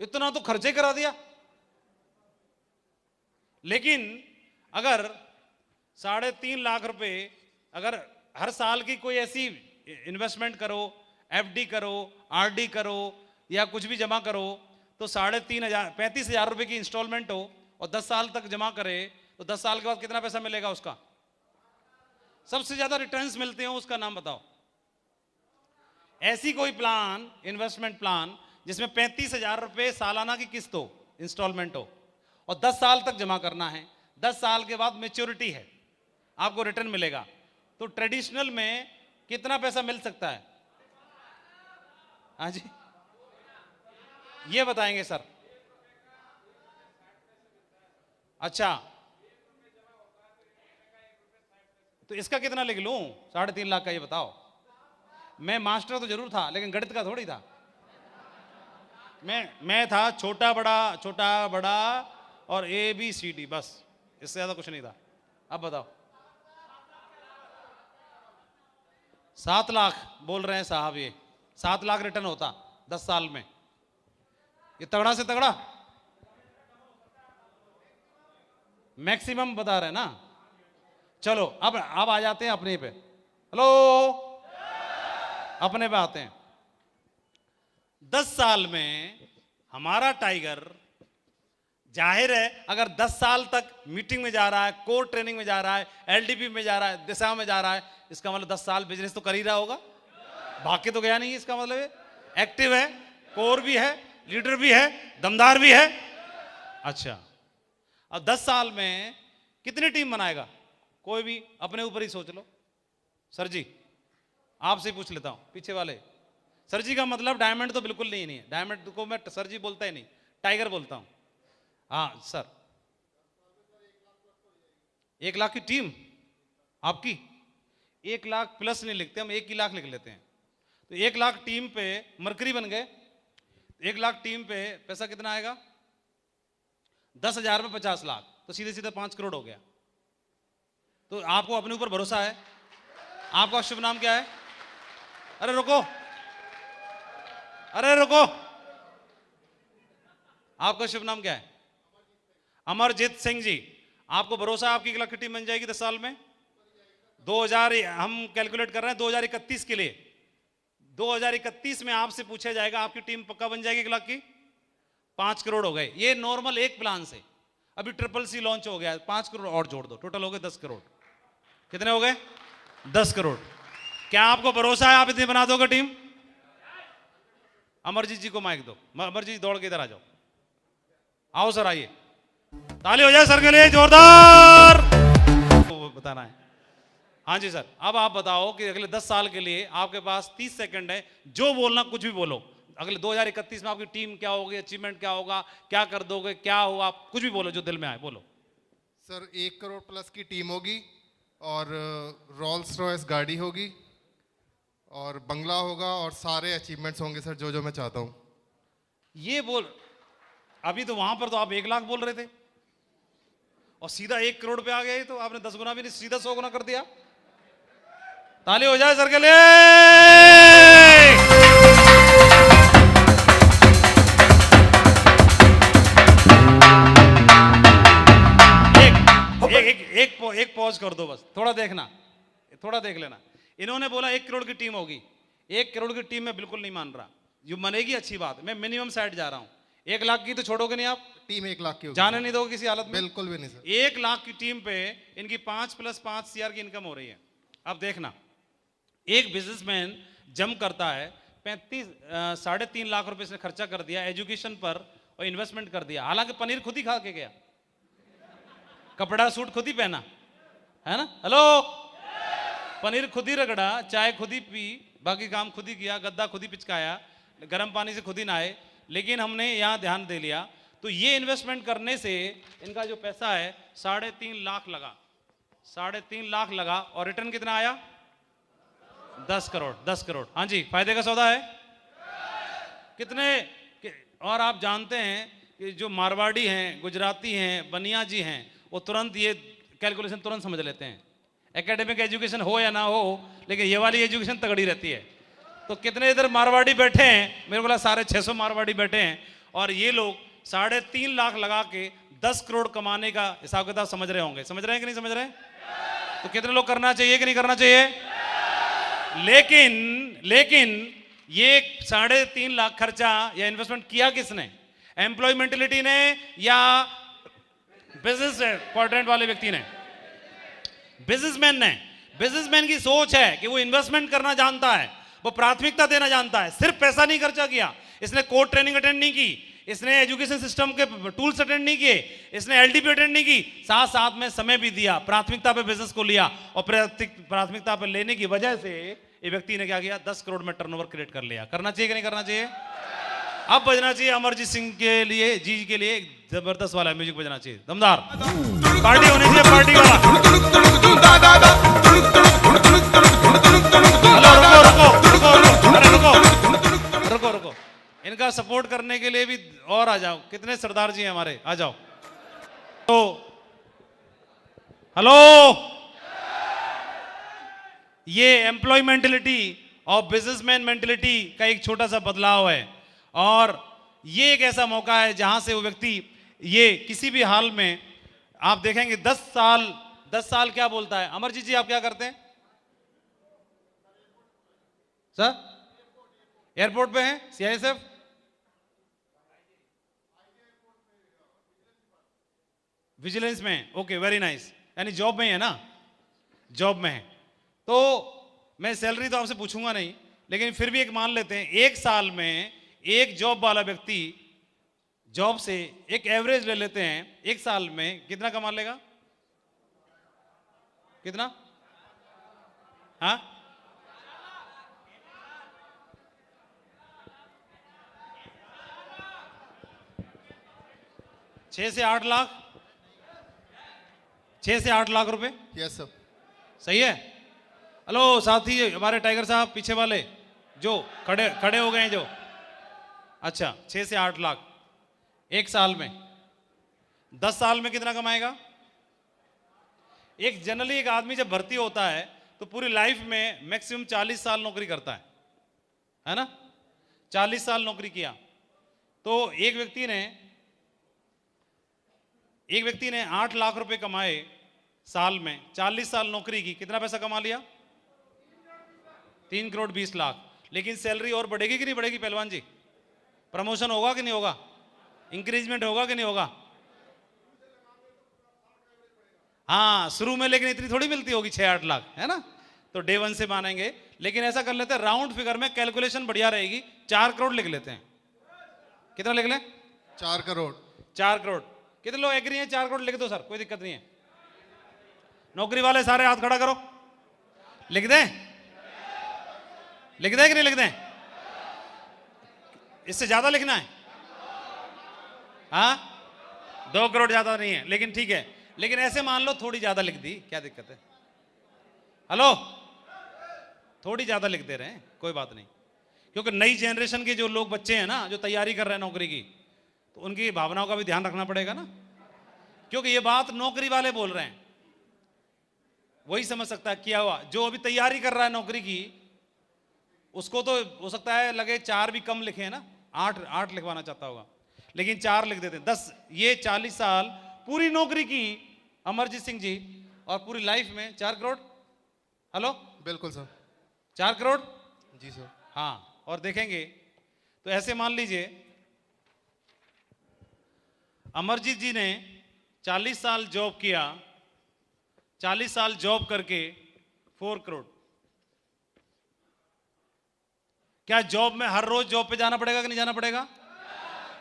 [SPEAKER 1] इतना तो खर्चे करा दिया। लेकिन अगर 3.5 लाख रुपए, अगर हर साल की कोई ऐसी इन्वेस्टमेंट करो, एफडी करो, आरडी करो या कुछ भी जमा करो, तो 35,000 रुपए की इंस्टॉलमेंट हो और 10 साल तक जमा करे, तो 10 साल के बाद कितना पैसा मिलेगा उसका? सबसे ज्यादा रिटर्न्स मिलते हैं उसका नाम बताओ। ऐसी कोई प्लान, इन्वेस्टमेंट प्लान जिसमें 35,000 रुपए सालाना की किस्त हो, इंस्टॉलमेंट हो, और 10 साल तक जमा करना है, 10 साल के बाद मैच्योरिटी है, आपको रिटर्न मिलेगा, तो ट्रेडिशनल में कितना पैसा मिल सकता है? हाँ जी, ये बताएंगे सर। अच्छा, तो इसका कितना लिख लूं? 3.5 लाख का, ये बताओ। मैं मास्टर तो जरूर था, लेकिन गणित का थोड़ी था। मैं था छोटा बड़ा और ABCD, बस, इससे ज्यादा कुछ नहीं था। अब बताओ। 7 लाख बोल रहे हैं साहब, ये 7 लाख रिटर्न होता 10 साल में। ये तगड़ा से तगड़ा मैक्सिमम बता रहे हैं ना। चलो अब आ जाते हैं अपने पे। हेलो, अपने पे आते हैं। 10 साल में हमारा टाइगर, जाहिर है अगर 10 साल तक मीटिंग में जा रहा है, कोर ट्रेनिंग में जा रहा है, LDP में जा रहा है, दिशा में जा रहा है, इसका मतलब 10 साल बिजनेस तो कर ही रहा होगा। भाग के तो गया नहीं, इसका मतलब एक्टिव है, कोर भी है, लीडर भी है, दमदार भी है। अच्छा, अब 10 साल में कितनी टीम बनाएगा? कोई भी अपने ऊपर ही सोच लो। सर जी, आपसे पूछ लेता हूं, पीछे वाले। सर जी का मतलब डायमंड तो बिल्कुल नहीं है, डायमंड को मैं सर जी बोलता ही नहीं, टाइगर बोलता हूं। हाँ सर, 1 लाख की टीम आपकी? 1 लाख प्लस नहीं लिखते हम, 1 ही लाख लिख लेते हैं। तो 1 लाख टीम पे मरकरी बन गए। 1 लाख टीम पे पैसा कितना आएगा? 10,000 में 50 लाख, तो सीधे सीधे 5 करोड़ हो गया। तो आपको अपने ऊपर भरोसा है? आपका शुभ नाम क्या है? अरे रुको, अरे रुको, आपका शुभ नाम क्या है? अमरजीत सिंह जी। आपको भरोसा है आपकी 1 लाख की टीम बन जाएगी 10 साल में? 2000 हम कैलकुलेट कर रहे हैं 2031 के लिए, 2031 में आपसे पूछा जाएगा आपकी टीम पक्का बन जाएगी 1 लाख की? 5 करोड़ हो गए। ये नॉर्मल एक प्लान से। अभी ट्रिपल सी लॉन्च हो गया, 5 करोड़ और जोड़ दो, टोटल हो गए 10 करोड़। कितने हो गए? 10 करोड़। क्या आपको भरोसा है आप इतनी बना दोगे टीम? अमरजीत जी को माइक दो। अमरजीत दौड़ के इधर आ जाओ। आओ सर, आइए। ताली हो जाए सर के लिए जोरदार। तो बताना है। हाँ जी सर, अब आप बताओ कि अगले 10 साल के लिए आपके पास 30 सेकंड है, जो बोलना कुछ भी बोलो। अगले 2031 में आपकी टीम क्या होगी, अचीवमेंट क्या होगा, क्या कर दोगे, क्या होगा, कुछ भी बोलो जो दिल में आए, बोलो।
[SPEAKER 3] सर 1 करोड़ प्लस की टीम होगी और रोल्स रॉयस गाड़ी होगी और बंगला होगा और सारे अचीवमेंट्स होंगे सर, जो जो मैं चाहता हूँ।
[SPEAKER 1] ये बोल, अभी तो वहां पर तो आप 1 लाख बोल रहे थे और सीधा 1 करोड़ पे आ गए, तो आपने 10 गुना भी नहीं, सीधा 100 गुना कर दिया। ताली हो जाए सर के लिए। एक पॉज कर दो बस, थोड़ा देखना, थोड़ा देख लेना। इन्होंने बोला 1 करोड़ की टीम होगी। 1 करोड़ की टीम में बिल्कुल नहीं मान रहा। जो बनेगी अच्छी बात, मैं मिनिमम साइड जा रहा हूं। 1 लाख की तो छोड़ोगे नहीं आप?
[SPEAKER 3] टीम 1 लाख की होगी।
[SPEAKER 1] जाने नहीं दोगे किसी हालत में?
[SPEAKER 3] बिल्कुल भी नहीं सर।
[SPEAKER 1] 1 लाख की टीम पे इनकी 5 + 5 CR की इनकम हो रही है। अब देखना, एक बिजनेसमैन जम करता है, 3.5 लाख रुपए इसने खर्चा कर दिया एजुकेशन पर और इन्वेस्टमेंट कर दिया। हालांकि पनीर खुद ही खा के गया, कपड़ा सूट खुद ही पहना, है ना? हेलो, पनीर खुद ही रगड़ा, चाय खुद ही पी, बाकी काम खुद ही किया, गद्दा खुद ही पिचकाया, गर्म पानी से खुद ही नहाए। लेकिन हमने यहाँ ध्यान दे लिया, तो ये इन्वेस्टमेंट करने से इनका जो पैसा है 3.5 लाख लगा, 3.5 लाख लगा और रिटर्न कितना आया? 10 करोड़। 10 करोड़, हाँ जी, फायदे का सौदा है। और आप जानते हैं कि जो मारवाड़ी हैं, गुजराती हैं, बनिया जी हैं, वो तुरंत ये कैलकुलेशन तुरंत समझ लेते हैं। एकेडमिक एजुकेशन हो या ना हो, लेकिन ये वाली एजुकेशन तगड़ी रहती है। तो कितने इधर मारवाड़ी बैठे हैं? मेरे बोला 650 मारवाड़ी बैठे हैं और ये लोग 3.5 लाख लगा के 10 करोड़ कमाने का हिसाब किताब समझ रहे होंगे। समझ रहे हैं कि नहीं समझ रहे? तो कितने लोग करना चाहिए कि नहीं करना चाहिए? लेकिन ये 3.5 लाख खर्चा या इन्वेस्टमेंट किया किसने? एम्प्लॉयमेंटलिटी ने या बिजनेस इंपॉर्टेंट वाले व्यक्ति ने? बिजनेसमैन ने। बिजनेसमैन की सोच है कि वो इन्वेस्टमेंट करना जानता है, वो प्राथमिकता देना जानता है। सिर्फ पैसा नहीं खर्चा किया, इसने कोर ट्रेनिंग अटेंड नहीं की, इसने एजुकेशन सिस्टम के टूल्स अटेंड नहीं किए, इसने एलडीपी अटेंड नहीं की, साथ साथ में समय भी दिया, प्राथमिकता पे बिजनेस को लिया और प्राथमिकता पे लेने की वजह से ये व्यक्ति ने क्या किया? 10 करोड़ में टर्नओवर क्रिएट कर लिया। करना चाहिए कि नहीं करना चाहिए? अब बजना चाहिए अमरजीत सिंह के लिए, जी के लिए जबरदस्त वाला म्यूजिक बजना चाहिए, दमदार पार्टी होनी चाहिए, पार्टी वाला। रुको, इनका सपोर्ट करने के लिए भी और आ जाओ। कितने सरदार जी हैं हमारे, आ जाओ। तो हेलो, ये एम्प्लॉय मेंटेलिटी और बिजनेसमैन मेंटेलिटी का एक छोटा सा बदलाव है और ये एक ऐसा मौका है जहां से वो व्यक्ति ये किसी भी हाल में आप देखेंगे 10 साल क्या बोलता है। अमरजीत जी आप क्या करते हैं सर? एयरपोर्ट पे हैं, CISF, विजिलेंस में। ओके, वेरी नाइस, यानी जॉब में है ना? जॉब में है। तो मैं सैलरी तो आपसे पूछूंगा नहीं, लेकिन फिर भी एक मान लेते हैं, 1 साल में एक जॉब वाला व्यक्ति जॉब से एक एवरेज ले लेते हैं, 1 साल में कितना कमा लेगा? कितना? हाँ, 6 से 8 लाख, 6 से 8 लाख रुपए।
[SPEAKER 3] Yes sir.
[SPEAKER 1] सही है। हेलो साथी, हमारे टाइगर साहब पीछे वाले जो खड़े हो गए हैं जो, अच्छा 6 से 8 लाख 1 साल में। 10 साल में कितना कमाएगा? जनरली एक आदमी जब भर्ती होता है तो पूरी लाइफ में मैक्सिमम 40 साल नौकरी करता है ना? 40 साल नौकरी किया तो एक व्यक्ति ने 8 लाख रुपए कमाए साल में, 40 साल नौकरी की, कितना पैसा कमा लिया? 3 करोड़ 20 लाख। लेकिन सैलरी और बढ़ेगी कि नहीं बढ़ेगी पहलवान जी? प्रमोशन होगा कि नहीं होगा? इंक्रीजमेंट होगा कि नहीं होगा? हाँ शुरू में, लेकिन इतनी थोड़ी मिलती होगी 6-8 लाख, है ना? तो डे 1 से मानेंगे। लेकिन ऐसा कर लेते हैं, राउंड फिगर में कैलकुलेशन बढ़िया रहेगी, 4 करोड़ लिख लेते हैं। कितना लिख लें?
[SPEAKER 3] 4 करोड़।
[SPEAKER 1] 4 करोड़। कितने लोग एग्री हैं? 4 करोड़ लिख दो सर, कोई दिक्कत नहीं है। नौकरी वाले सारे हाथ खड़ा करो। लिख दें? लिख दें कि नहीं लिख दें? इससे ज्यादा लिखना है? हाँ 2 करोड़ ज्यादा नहीं है, लेकिन ठीक है। लेकिन ऐसे मान लो थोड़ी ज्यादा लिख दी, क्या दिक्कत है? हेलो, थोड़ी ज्यादा लिख दे रहे हैं, कोई बात नहीं। क्योंकि नई जनरेशन के जो लोग बच्चे हैं ना, जो तैयारी कर रहे हैं नौकरी की, तो उनकी भावनाओं का भी ध्यान रखना पड़ेगा ना। क्योंकि ये बात नौकरी वाले बोल रहे हैं, वही समझ सकता है क्या हुआ। जो अभी तैयारी कर रहा है नौकरी की, उसको तो हो सकता है लगे 4 भी कम लिखे हैं ना, 8 लिखवाना चाहता होगा, लेकिन 4 लिख देते हैं। 10, ये 40 साल पूरी नौकरी की अमरजीत सिंह जी, और पूरी लाइफ में 4 करोड़। हेलो,
[SPEAKER 3] बिल्कुल सर।
[SPEAKER 1] 4 करोड़
[SPEAKER 3] जी सर।
[SPEAKER 1] हाँ। और देखेंगे तो ऐसे मान लीजिए अमरजीत जी ने 40 साल जॉब किया, 40 साल जॉब करके 4 करोड़। क्या जॉब में हर रोज जॉब पे जाना पड़ेगा कि नहीं जाना पड़ेगा?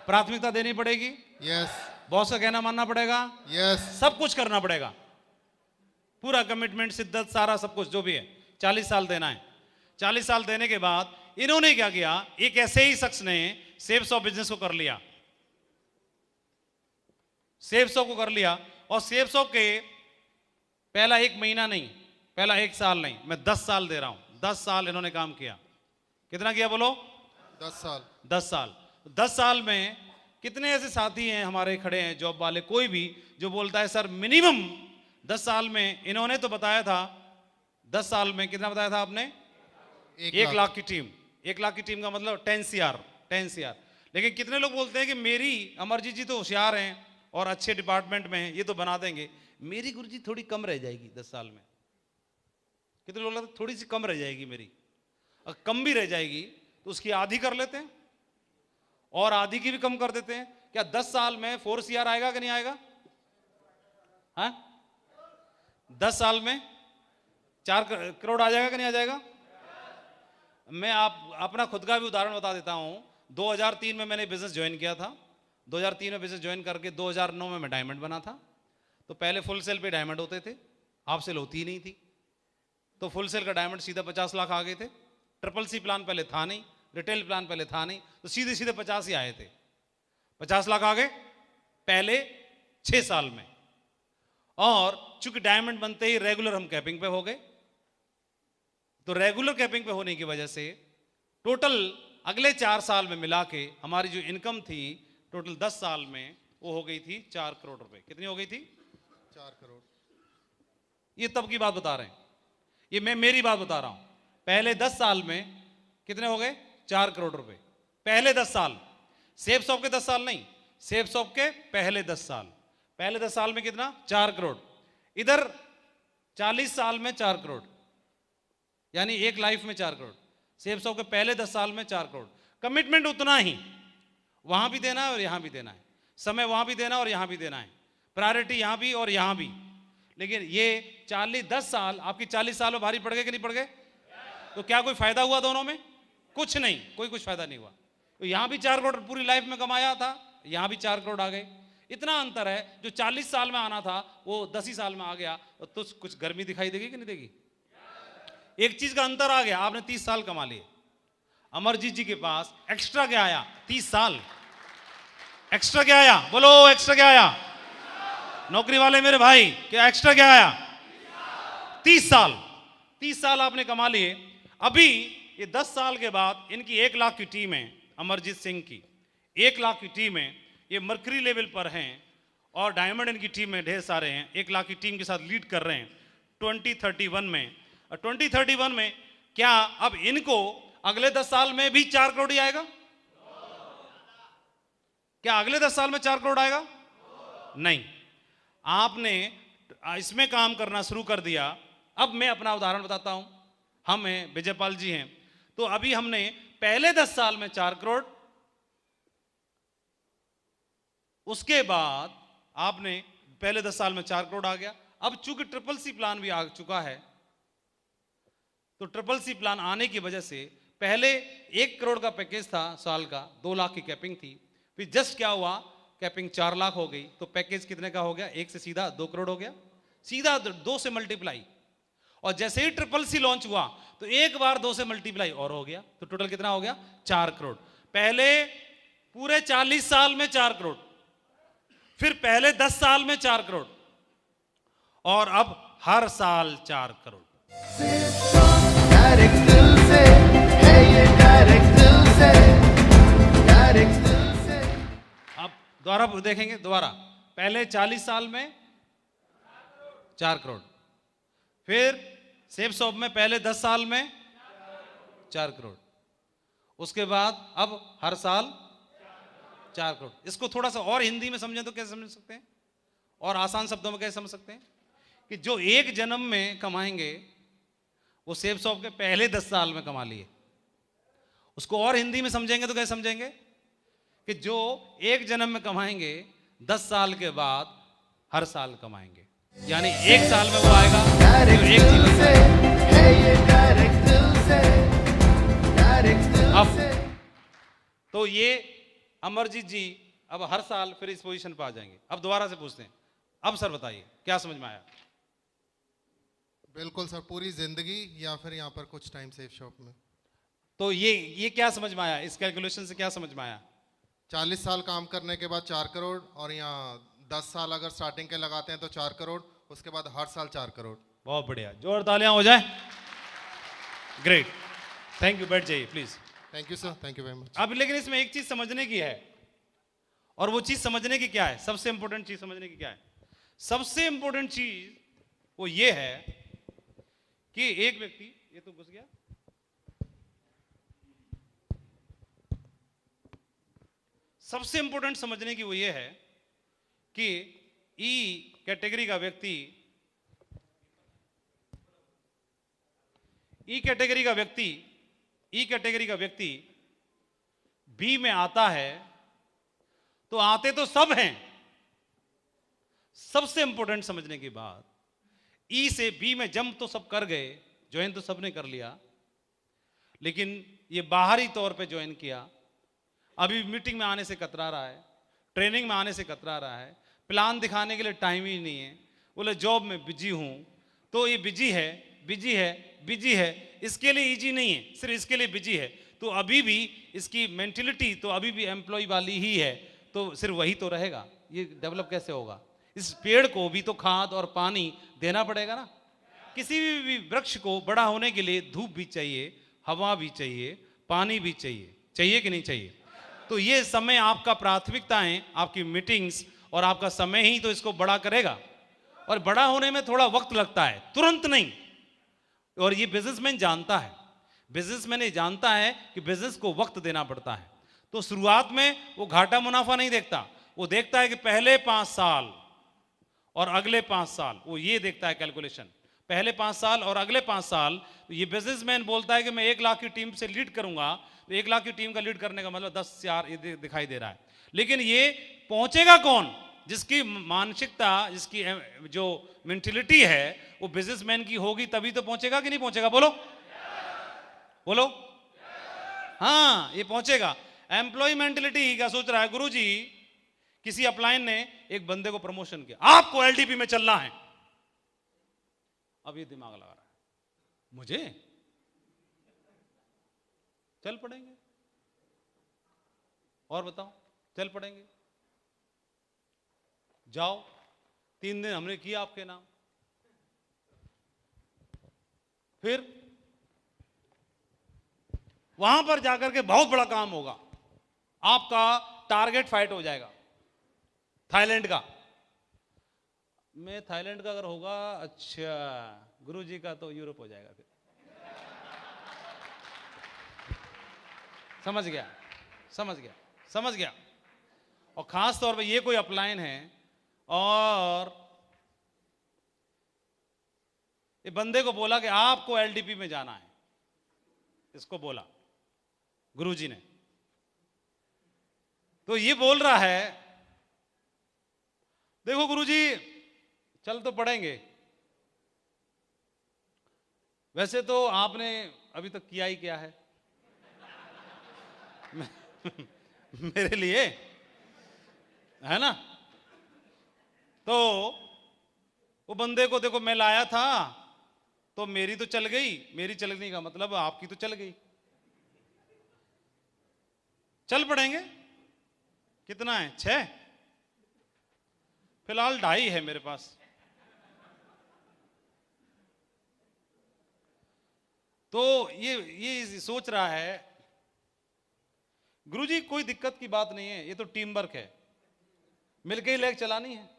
[SPEAKER 1] प्राथमिकता देनी पड़ेगी,
[SPEAKER 3] यस
[SPEAKER 1] बॉस का कहना मानना पड़ेगा,
[SPEAKER 3] यस।
[SPEAKER 1] सब कुछ करना पड़ेगा, पूरा कमिटमेंट, शिद्दत, सारा सब कुछ जो भी है 40 साल देना है। 40 साल देने के बाद इन्होंने क्या किया, एक ऐसे ही शख्स ने सेव्स ऑफ बिजनेस को कर लिया, सेव्स ऑफ को कर लिया। और सेव्स ऑफ के पहला 1 महीना नहीं, पहला 1 साल नहीं, मैं 10 साल दे रहा हूं। 10 साल इन्होंने काम किया। कितना किया बोलो?
[SPEAKER 3] 10 साल।
[SPEAKER 1] 10 साल। 10 साल में कितने ऐसे साथी हैं हमारे खड़े हैं जॉब वाले, कोई भी जो बोलता है सर मिनिमम 10 साल में, इन्होंने तो बताया था 10 साल में कितना बताया था आपने? 1 लाख की टीम। 1 लाख की टीम का मतलब 10 CR, 10 CR। लेकिन कितने लोग बोलते हैं कि मेरी अमरजीत जी तो होशियार हैं और अच्छे डिपार्टमेंट में हैं, ये तो बना देंगे, मेरी गुरुजी थोड़ी कम रह जाएगी 10 साल में। कितने लोग लगता है थोड़ी सी कम रह जाएगी मेरी। अगर कम भी रह जाएगी तो उसकी आधी कर लेते हैं, और आधी की भी कम कर देते हैं। क्या 10 साल में 4 CR आएगा कि नहीं आएगा? हाँ 10 साल में 4 करोड़ आ जाएगा कि नहीं आ जाएगा? मैं अपना खुद का भी उदाहरण बता देता हूं। 2003 में मैंने बिजनेस ज्वाइन किया था। 2003 में बिजनेस ज्वाइन करके 2009 में मैं डायमंड बना था। तो पहले फुल सेल पे डायमंड होते थे, हाफ सेल होती ही नहीं थी। तो फुल सेल का डायमंड सीधा 50 लाख आ गए थे। ट्रिपल सी प्लान पहले था नहीं, रिटेल प्लान पहले था नहीं, तो सीधे सीधे 50 ही आए थे। 50 लाख आ गए पहले 6 साल में। और चूंकि डायमंड बनते ही रेगुलर हम कैपिंग पे हो गए, तो रेगुलर कैपिंग पे होने की वजह से टोटल अगले 4 साल में मिला के हमारी जो इनकम थी टोटल 10 साल में वो हो गई थी 4 करोड़ रुपए। कितनी हो गई थी?
[SPEAKER 3] 4 करोड़।
[SPEAKER 1] ये तब की बात बता रहे हैं, ये मैं मेरी बात बता रहा हूं। पहले 10 साल में कितने हो गए? 4 करोड़ रुपए पहले 10 साल। सेव्स ऑफ के 10 साल नहीं, सेव्स ऑफ के पहले 10 साल। पहले 10 साल में कितना? 4 करोड़। इधर 40 साल में 4 करोड़, यानी एक लाइफ में 4 करोड़। सेव्स ऑफ के पहले 10 साल में 4 करोड़। कमिटमेंट उतना ही, वहां भी देना है और यहां भी देना है, समय वहां भी देना और यहां भी देना है, प्रायोरिटी यहां भी और यहां भी। लेकिन ये 10 साल आपकी 40 साल में भारी पड़ गए कि नहीं पड़ गए? तो क्या कोई फायदा हुआ दोनों में? कुछ नहीं, कोई कुछ फायदा नहीं हुआ। तो यहां भी 4 करोड़ पूरी लाइफ में कमाया था, यहां भी 4 करोड़ आ गए। इतना अंतर है, जो 40 साल में आना था वो 10 ही साल में आ गया। तो कुछ गर्मी दिखाई देगी कि नहीं देगी? एक चीज का अंतर आ गया, आपने 30 साल कमा लिए। अमरजीत जी के पास एक्स्ट्रा क्या आया? 30 साल एक्स्ट्रा क्या आया? बोलो एक्स्ट्रा क्या आया? नौकरी वाले मेरे भाई, क्या एक्स्ट्रा क्या आया? 30 साल। 30 साल आपने कमा लिए। अभी ये 10 साल के बाद इनकी 1 लाख की टीम है, अमरजीत सिंह की 1 लाख की टीम है। ये मर्करी लेवल पर हैं और डायमंड इनकी टीम में ढेर सारे हैं। 1 लाख की टीम के साथ लीड कर रहे हैं 2031 में। और 2031 में क्या अब इनको अगले 10 साल में भी 4 करोड़ ही आएगा? क्या अगले 10 साल में 4 करोड़ आएगा? नहीं। आपने इसमें काम करना शुरू कर दिया। अब मैं अपना उदाहरण बताता हूं। हम हैं, विजयपाल जी हैं, तो अभी हमने पहले 10 साल में 4 करोड़, उसके बाद आपने पहले 10 साल में 4 करोड़ आ गया। अब चूंकि ट्रिपल सी प्लान भी आ चुका है, तो ट्रिपल सी प्लान आने की वजह से पहले 1 करोड़ का पैकेज था साल का, 2 लाख की कैपिंग थी, फिर जस्ट क्या हुआ, कैपिंग 4 लाख हो गई, तो पैकेज कितने का हो गया, 1 से सीधा 2 करोड़ हो गया, सीधा 2 से मल्टीप्लाई। और जैसे ही ट्रिपल सी लॉन्च हुआ तो एक बार 2 से मल्टीप्लाई और हो गया, तो टोटल कितना हो गया, 4 करोड़। पहले पूरे 40 साल में 4 करोड़, फिर पहले 10 साल में 4 करोड़, और अब हर साल 4 करोड़।
[SPEAKER 4] डायरेक्ट दिल से है ये, डायरेक्ट दिल से, डायरेक्ट दिल से।
[SPEAKER 1] अब दोबारा देखेंगे, दोबारा पहले 40 साल में 4 करोड़, फिर सेब शॉप में पहले 10 साल में 4 करोड़, उसके बाद अब हर साल 4 करोड़। इसको थोड़ा सा और हिंदी में समझें तो कैसे समझ सकते हैं, और आसान शब्दों में कैसे समझ सकते हैं, कि जो एक जन्म में कमाएंगे वो सेब शॉप के पहले 10 साल में कमा लिए। उसको और हिंदी में समझेंगे तो कैसे समझेंगे, कि जो एक जन्म में कमाएंगे 10 साल के बाद हर साल कमाएंगे, यानी एक साल में वो आएगा तो एक जीवन
[SPEAKER 4] से है ये, डायरेक्ट दिल से, डायरेक्ट दिल
[SPEAKER 1] अब
[SPEAKER 4] से।
[SPEAKER 1] तो ये अमरजीत जी अब हर साल फिर इस पोजीशन पर आ जाएंगे। अब दोबारा से पूछते हैं, अब सर बताइए क्या समझ में आया।
[SPEAKER 3] बिल्कुल सर, पूरी जिंदगी या फिर यहाँ पर कुछ टाइम सेफ शॉप में।
[SPEAKER 1] तो ये क्या समझ में आया, इस कैलकुलेशन से क्या समझ में आया।
[SPEAKER 3] 40 साल काम करने के बाद 4 करोड़, और यहाँ 10 साल अगर स्टार्टिंग के लगाते हैं तो 4 करोड़, उसके बाद हर साल 4 करोड़।
[SPEAKER 1] बहुत बढ़िया, जोर तालियां हो जाए। ग्रेट, थैंक यू, बैठ जाइए please.
[SPEAKER 3] Thank you sir, thank you very much.
[SPEAKER 1] अब लेकिन इसमें एक चीज समझने की है, और वो चीज समझने की क्या है, सबसे इंपॉर्टेंट चीज समझने की क्या है, सबसे इंपॉर्टेंट चीज वो ये है कि एक व्यक्ति, ये तो घुस गया, सबसे इंपॉर्टेंट समझने की वो ये है कि ई कैटेगरी का व्यक्ति, ई कैटेगरी का व्यक्ति बी में आता है, तो आते तो सब हैं। सबसे इंपॉर्टेंट समझने की बात, ई से बी में जंप तो सब कर गए, ज्वाइन तो सबने कर लिया, लेकिन ये बाहरी तौर पे ज्वाइन किया, अभी मीटिंग में आने से कतरा रहा है, ट्रेनिंग में आने से कतरा रहा है, प्लान दिखाने के लिए टाइम ही नहीं है, बोले जॉब में बिजी हूं, तो ये बिजी है, इसके लिए इजी नहीं है, सिर्फ इसके लिए बिजी है, तो अभी भी इसकी मेंटेलिटी तो अभी भी एम्प्लॉय वाली ही है, तो सिर्फ वही तो रहेगा, ये डेवलप कैसे होगा। इस पेड़ को भी तो खाद और पानी देना पड़ेगा ना। किसी भी वृक्ष को बड़ा होने के लिए धूप भी चाहिए, हवा भी चाहिए, पानी भी चाहिए कि नहीं चाहिए। तो ये समय आपका प्राथमिकताएं, आपकी मीटिंग्स और आपका समय ही तो इसको बड़ा करेगा, और बड़ा होने में थोड़ा वक्त लगता है, तुरंत नहीं। और ये बिजनेसमैन जानता है, बिजनेसमैन ये जानता है कि बिजनेस को वक्त देना पड़ता है। तो शुरुआत में वो घाटा मुनाफा नहीं देखता, वो देखता है कि पहले 5 साल और अगले 5 साल, वो ये देखता है कैलकुलेशन, पहले 5 साल और अगले 5 साल। तो ये बिजनेसमैन बोलता है कि मैं 1 लाख की टीम से लीड करूंगा, तो 1 लाख की टीम का लीड करने का मतलब 10 4 ये दिखाई दे रहा है। लेकिन ये पहुंचेगा कौन, जिसकी मानसिकता, जिसकी जो मेंटेलिटी है वो बिजनेसमैन की होगी, तभी तो पहुंचेगा कि नहीं पहुंचेगा, बोलो बोलो। हाँ, ये पहुंचेगा। एम्प्लॉय मेंटेलिटी क्या सोच रहा है, गुरुजी किसी अपलाइन ने एक बंदे को प्रमोशन किया, आपको एलडीपी में चलना है, अब ये दिमाग लगा रहा है, मुझे चल पड़ेंगे, और बताओ, चल पड़ेंगे, जाओ 3 दिन हमने किया आपके नाम, फिर वहां पर जाकर के बहुत बड़ा काम होगा, आपका टारगेट फाइट हो जाएगा थाईलैंड का। मैं थाईलैंड का अगर होगा, अच्छा गुरुजी का तो यूरोप हो जाएगा फिर। समझ गया। और खास तौर पे ये कोई अपलाइन है और ये बंदे को बोला कि आपको एलडीपी में जाना है, इसको बोला गुरुजी ने। तो ये बोल रहा है, देखो गुरुजी चल तो पड़ेंगे, वैसे तो आपने अभी तक किया ही क्या है मेरे लिए, है ना। तो वो बंदे को देखो मैं लाया था, तो मेरी तो चल गई, मेरी चलने का मतलब आपकी तो चल गई। चल पड़ेंगे, कितना है 6, फिलहाल 2.5 है मेरे पास। तो ये सोच रहा है, गुरुजी कोई दिक्कत की बात नहीं है, ये तो टीम वर्क है, मिलके ही लेग चलानी है,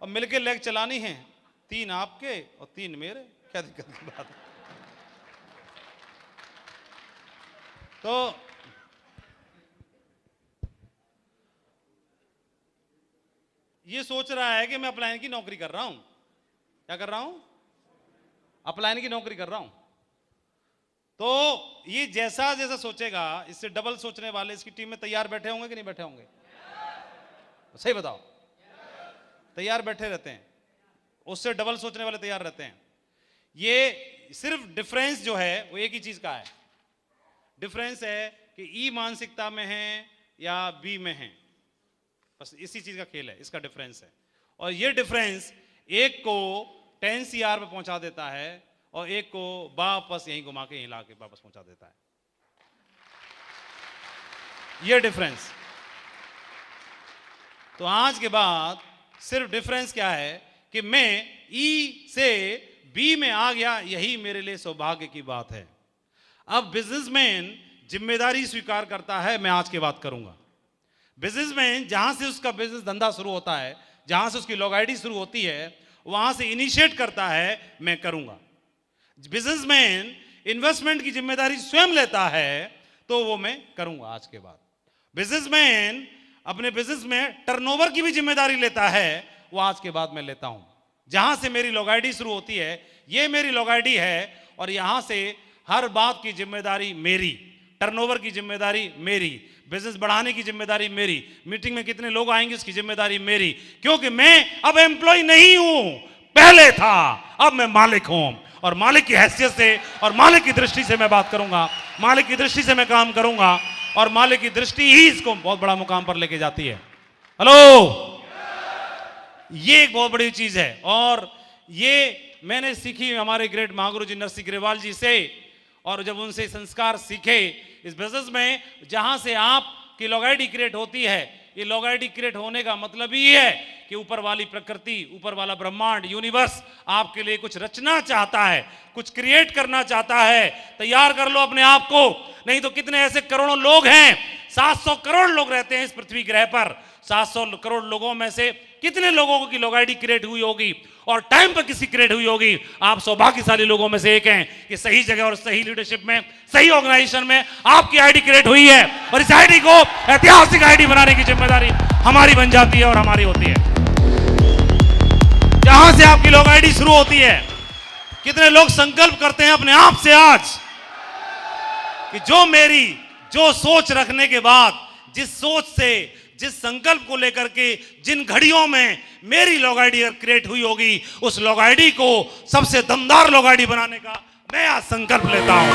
[SPEAKER 1] और मिलके लेग चलानी है, 3 आपके और 3 मेरे, क्या दिक्कत की बात है। तो ये सोच रहा है कि मैं अपलाइन की नौकरी कर रहा हूं। क्या कर रहा हूं? अपलाइन की नौकरी कर रहा हूं। तो ये जैसा जैसा सोचेगा, इससे डबल सोचने वाले इसकी टीम में तैयार बैठे होंगे कि नहीं बैठे होंगे? सही बताओ। तैयार बैठे रहते हैं, उससे डबल सोचने वाले तैयार रहते हैं। ये सिर्फ डिफरेंस जो है वो एक ही चीज का है, डिफरेंस है कि ई मानसिकता में है या बी में है, बस इसी चीज का खेल है, इसका डिफरेंस है। और ये डिफरेंस एक को 10 CR पे पहुंचा देता है और एक को वापस यहीं घुमा के यहीं ला के वापस पहुंचा देता है। ये डिफरेंस। तो आज के बाद सिर्फ डिफरेंस क्या है कि मैं ई से बी में आ गया, यही मेरे लिए सौभाग्य की बात है। अब बिजनेसमैन जिम्मेदारी स्वीकार करता है, मैं आज की बात करूंगा। बिजनेसमैन जहां से उसका बिजनेस धंधा शुरू होता है, जहां से उसकी लॉग आईडी शुरू होती है, वहां से इनिशिएट करता है मैं करूंगा। बिजनेसमैन इन्वेस्टमेंट की जिम्मेदारी स्वयं लेता है, तो वो मैं करूंगा आज के बाद। बिजनेसमैन अपने बिजनेस में टर्नओवर की भी जिम्मेदारी लेता है, वो आज के बाद मैं लेता हूं। जहां से मेरी लॉग आईडी शुरू होती है, ये मेरी लॉग आईडी है, और यहां से हर बात की जिम्मेदारी मेरी, टर्नओवर की जिम्मेदारी मेरी, बिजनेस बढ़ाने की जिम्मेदारी मेरी, मीटिंग में कितने लोग आएंगे इसकी जिम्मेदारी मेरी, क्योंकि मैं अब एम्प्लॉय नहीं हूं, पहले था, अब मैं मालिक हूं। और मालिक की हैसियत से और मालिक की दृष्टि से मैं बात करूंगा, मालिक की दृष्टि से मैं काम करूंगा, और मालिक की दृष्टि ही इसको बहुत बड़ा मुकाम पर लेके जाती है। हेलो, ये एक बहुत बड़ी चीज है। और ये मैंने सीखी हमारे ग्रेट महागुरु जी नरसिंह ग्रेवाल जी से, और जब उनसे संस्कार सीखे इस बिजनेस में, जहां से आपकी लॉग आईडी क्रिएट होती है, ये लॉग आईडी क्रिएट होने का मतलब ही है कि ऊपर वाली प्रकृति, ऊपर वाला ब्रह्मांड, यूनिवर्स आपके लिए कुछ रचना चाहता है, कुछ क्रिएट करना चाहता है। तैयार कर लो अपने आप को, नहीं तो कितने ऐसे करोड़ों लोग हैं, 700 करोड़ लोग रहते हैं इस पृथ्वी ग्रह पर। 700 करोड़ लोगों में से कितने लोगों की लॉग आईडी क्रिएट हुई होगी और टाइम पर किसी क्रिएट हुई होगी। आप सौभाग्यशाली लोगों में से एक हैं कि सही जगह और सही लीडरशिप में, सही ऑर्गेनाइजेशन में आपकी आईडी क्रिएट हुई है, और इस आईडी को ऐतिहासिक आईडी बनाने की जिम्मेदारी हमारी बन जाती है और हमारी होती है। जहां से आपकी लॉग आईडी शुरू होती है, कितने लोग संकल्प करते हैं अपने आप से आज कि जो सोच रखने के बाद, जिस सोच से, जिस संकल्प को लेकर के, जिन घड़ियों में मेरी लॉग आईडी क्रिएट हुई होगी, उस लॉग आईडी को सबसे दमदार लॉग आईडी बनाने का मैं आज संकल्प लेता हूं।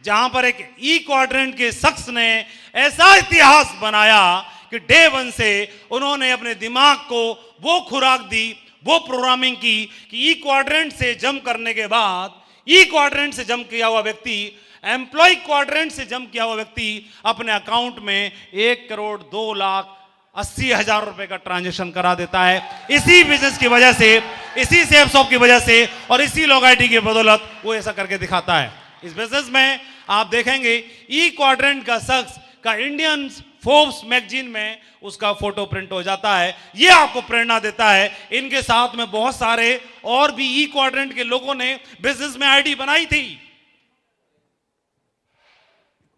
[SPEAKER 1] जहां पर एक ई क्वाड्रेंट के शख्स ने ऐसा इतिहास बनाया कि डे 1 से उन्होंने अपने दिमाग को वो खुराक दी, वो प्रोग्रामिंग की कि ई क्वाड्रेंट से जंप करने के बाद, ई क्वाड्रेंट से जंप किया हुआ व्यक्ति, एम्प्लॉय क्वाड्रेंट से जंप किया हुआ व्यक्ति अपने अकाउंट में 1,02,80,000 रुपए का ट्रांजैक्शन करा देता है। इसी बिजनेस की वजह से, इसी सेफसॉफ्ट की वजह से और इसी लॉग आईडी की बदौलत वो ऐसा करके दिखाता है। इस बिजनेस में आप देखेंगे ई क्वाड्रेंट का शख्स का इंडियन फोर्ब्स मैगजीन में उसका फोटो प्रिंट हो जाता है। यह आपको प्रेरणा देता है। इनके साथ में बहुत सारे और भी ई क्वाड्रेंट के लोगों ने बिजनेस में आईडी बनाई थी।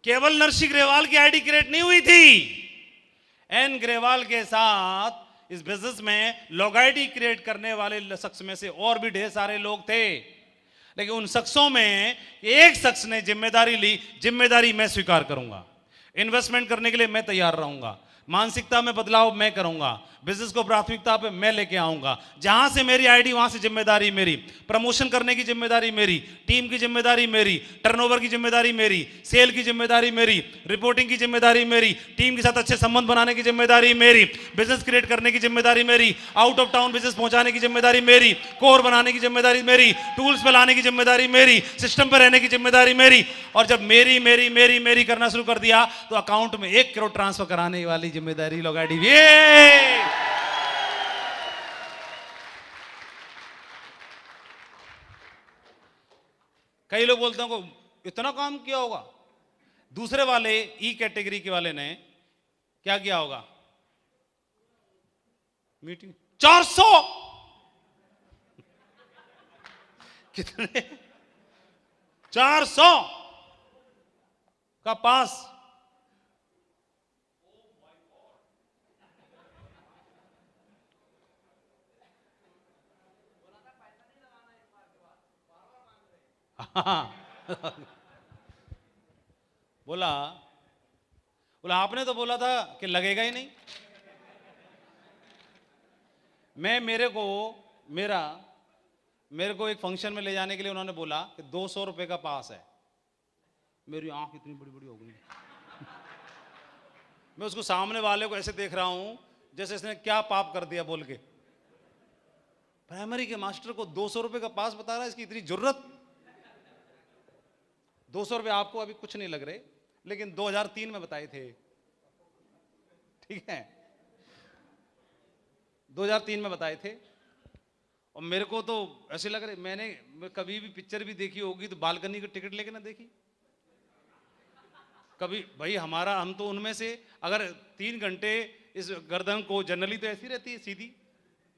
[SPEAKER 1] केवल नरसी ग्रेवाल की आईडी क्रिएट नहीं हुई थी। एन ग्रेवाल के साथ इस बिजनेस में लॉग आईडी क्रिएट करने वाले शख्स में से और भी ढेर सारे लोग थे, लेकिन उन शख्सों में एक शख्स ने जिम्मेदारी ली, जिम्मेदारी मैं स्वीकार करूंगा, इन्वेस्टमेंट करने के लिए मैं तैयार रहूंगा, मानसिकता में बदलाव मैं करूंगा, बिजनेस को प्राथमिकता पे मैं लेके आऊंगा। जहां से मेरी आईडी वहां से जिम्मेदारी मेरी, प्रमोशन करने की जिम्मेदारी मेरी, टीम की जिम्मेदारी मेरी, टर्नओवर की जिम्मेदारी मेरी, सेल की जिम्मेदारी मेरी, रिपोर्टिंग की जिम्मेदारी मेरी, टीम के साथ अच्छे संबंध बनाने की जिम्मेदारी मेरी, बिजनेस क्रिएट करने की जिम्मेदारी मेरी, आउट ऑफ टाउन बिजनेस पहुंचाने की जिम्मेदारी मेरी, कोर बनाने की जिम्मेदारी मेरी, टूल्स पे लाने की जिम्मेदारी मेरी, सिस्टम पे रहने की जिम्मेदारी मेरी। और जब मेरी मेरी मेरी मेरी करना शुरू कर दिया तो अकाउंट में 1 करोड़ ट्रांसफर कराने वाली जिम्मेदारी लॉग आईडी भी। कई लोग बोलते हैं इतना काम किया होगा। दूसरे वाले ई कैटेगरी के वाले ने क्या किया होगा? मीटिंग 400 कितने 400 का पास। बोला आपने तो बोला था कि लगेगा ही नहीं। मैं मेरे को एक फंक्शन में ले जाने के लिए उन्होंने बोला कि 200 रुपए का पास है। मेरी आंख इतनी बड़ी बड़ी हो गई। मैं उसको सामने वाले को ऐसे देख रहा हूं जैसे इसने क्या पाप कर दिया बोल के। प्राइमरी के मास्टर को 200 रुपए का पास बता रहा है, इसकी इतनी जरूरत। 200 रुपए आपको अभी कुछ नहीं लग रहे, लेकिन 2003 में बताए थे, ठीक है, 2003 में बताए थे। और मेरे को तो ऐसे लग रहे, मैंने कभी भी पिक्चर भी देखी होगी तो बालकनी की टिकट लेके ना देखी कभी भाई। हम तो उनमें से अगर 3 घंटे इस गर्दन को, जनरली तो ऐसी रहती है सीधी,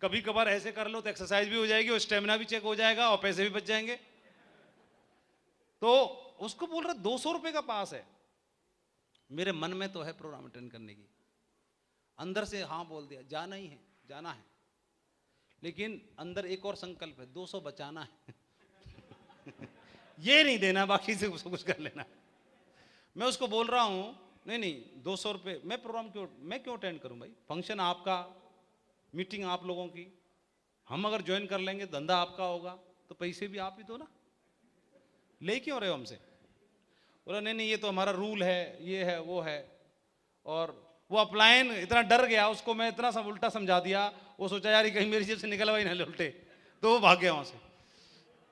[SPEAKER 1] कभी कभार ऐसे कर लो तो एक्सरसाइज भी हो जाएगी और स्टेमिना भी चेक हो जाएगा और पैसे भी बच जाएंगे। तो उसको बोल रहा 200 रुपए का पास है। मेरे मन में तो है प्रोग्राम अटेंड करने की, अंदर से हाँ बोल दिया, जाना ही है, जाना है, लेकिन अंदर एक और संकल्प है, 200 बचाना है। ये नहीं देना, बाकी से कुछ कर लेना। मैं उसको बोल रहा हूं नहीं 200 रुपए मैं प्रोग्राम क्यों अटेंड करूं भाई? फंक्शन आपका, मीटिंग आप लोगों की, हम अगर ज्वाइन कर लेंगे धंधा आपका होगा तो पैसे भी आप ही दो ना, ले क्यों रहे हो हमसे? बोला नहीं ये तो हमारा रूल है, ये है वो है। और वो अपलायन इतना डर गया, उसको मैं इतना सब उल्टा समझा दिया, वो सोचा यार कहीं मेरी जेब से निकल भाई ना उल्टे, तो वो भाग गया वहां से।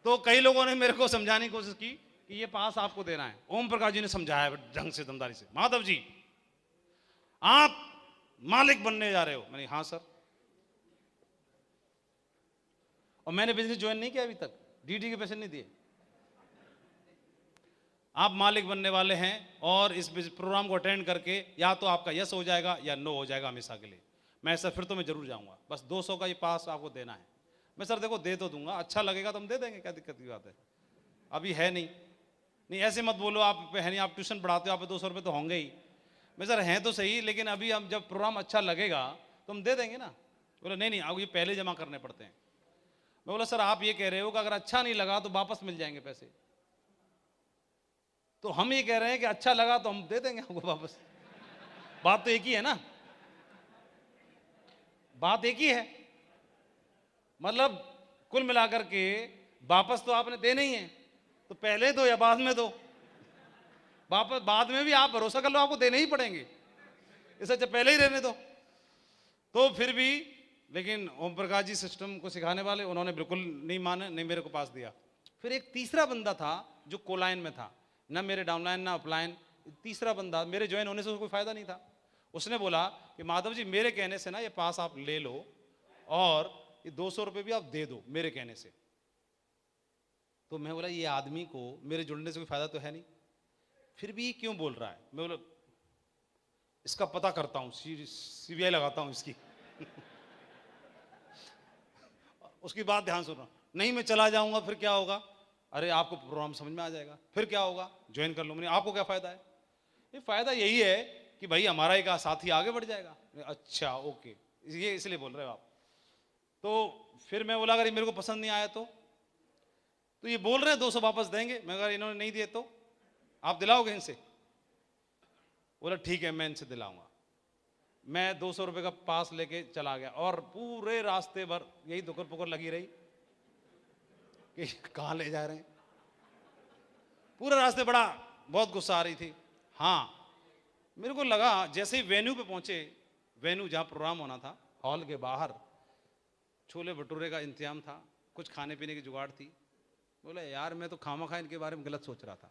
[SPEAKER 1] तो कई लोगों ने मेरे को समझाने की कोशिश की कि ये पास आपको देना है। ओम प्रकाश जी ने समझाया ढंग से, दमदारी से, माधव जी आप मालिक बनने जा रहे हो। मैंने हाँ सर। और मैंने बिजनेस ज्वाइन नहीं किया अभी तक, डीडी के पैसे नहीं दिए। आप मालिक बनने वाले हैं और इस प्रोग्राम को अटेंड करके या तो आपका यस हो जाएगा या नो हो जाएगा हमेशा के लिए। मैं सर फिर तो मैं जरूर जाऊंगा, बस 200 का ये पास आपको देना है। मैं सर देखो दे तो दूंगा, अच्छा लगेगा तो हम दे देंगे, क्या दिक्कत की बात है, अभी है नहीं ऐसे मत बोलो आप है नहीं, आप ट्यूशन पढ़ाते हो, आप 200 रुपये तो होंगे ही। मैं सर हैं तो सही, लेकिन अभी हम जब प्रोग्राम अच्छा लगेगा तो हम दे देंगे ना। बोला नहीं आप ये पहले जमा करने पड़ते हैं। मैं बोला सर आप ये कह रहे हो कि अगर अच्छा नहीं लगा तो वापस मिल जाएंगे पैसे, तो हम ये कह रहे हैं कि अच्छा लगा तो हम दे देंगे आपको वापस। बात तो एक ही है ना, बात एक ही है। मतलब कुल मिलाकर के वापस तो आपने देने ही है, तो पहले दो या बाद में दो। वापस बाद में भी आप भरोसा कर लो आपको देने ही पड़ेंगे, इससे अच्छा पहले ही रहने दो। तो फिर भी लेकिन ओम प्रकाश जी सिस्टम को सिखाने वाले, उन्होंने बिल्कुल नहीं माने, नहीं मेरे को पास दिया। फिर एक तीसरा बंदा था जो कोलाइन में था, ना मेरे डाउनलाइन ना अपलाइन। तीसरा बंदा, मेरे ज्वाइन होने से कोई फायदा नहीं था। उसने बोला कि माधव जी मेरे कहने से ना ये पास आप ले लो और ये 200 रुपये भी आप दे दो मेरे कहने से। तो मैं बोला ये आदमी को मेरे जुड़ने से कोई फायदा तो है नहीं, फिर भी क्यों बोल रहा है? मैं बोला इसका पता करता हूं, सीबीआई लगाता हूं इसकी। उसकी बात ध्यान सुनो, नहीं मैं चला जाऊंगा फिर क्या होगा? अरे आपको प्रोग्राम समझ में आ जाएगा, फिर क्या होगा? ज्वाइन कर लो। मैंने आपको क्या फायदा है? ये फायदा यही है कि भाई हमारा एक साथी आगे बढ़ जाएगा। अच्छा ओके, ये इसलिए बोल रहे हो आप। तो फिर मैं बोला अगर ये मेरे को पसंद नहीं आया तो ये बोल रहे हैं 200 वापस देंगे, मैं अगर इन्होंने नहीं दिए तो आप दिलाओगे इनसे? बोला ठीक है मैं इनसे दिलाऊंगा। मैं 200 रुपए का पास लेके चला गया और पूरे रास्ते भर यही दुकर पुकर लगी रही कि कहां ले जा रहे हैं। पूरे रास्ते बड़ा बहुत गुस्सा आ रही थी। हाँ मेरे को लगा जैसे ही वेन्यू पे पहुंचे, वेन्यू जहां प्रोग्राम होना था, हॉल के बाहर छोले भटूरे का इंतजाम था, कुछ खाने पीने की जुगाड़ थी। बोला यार मैं तो खामखा इनके बारे में गलत सोच रहा था।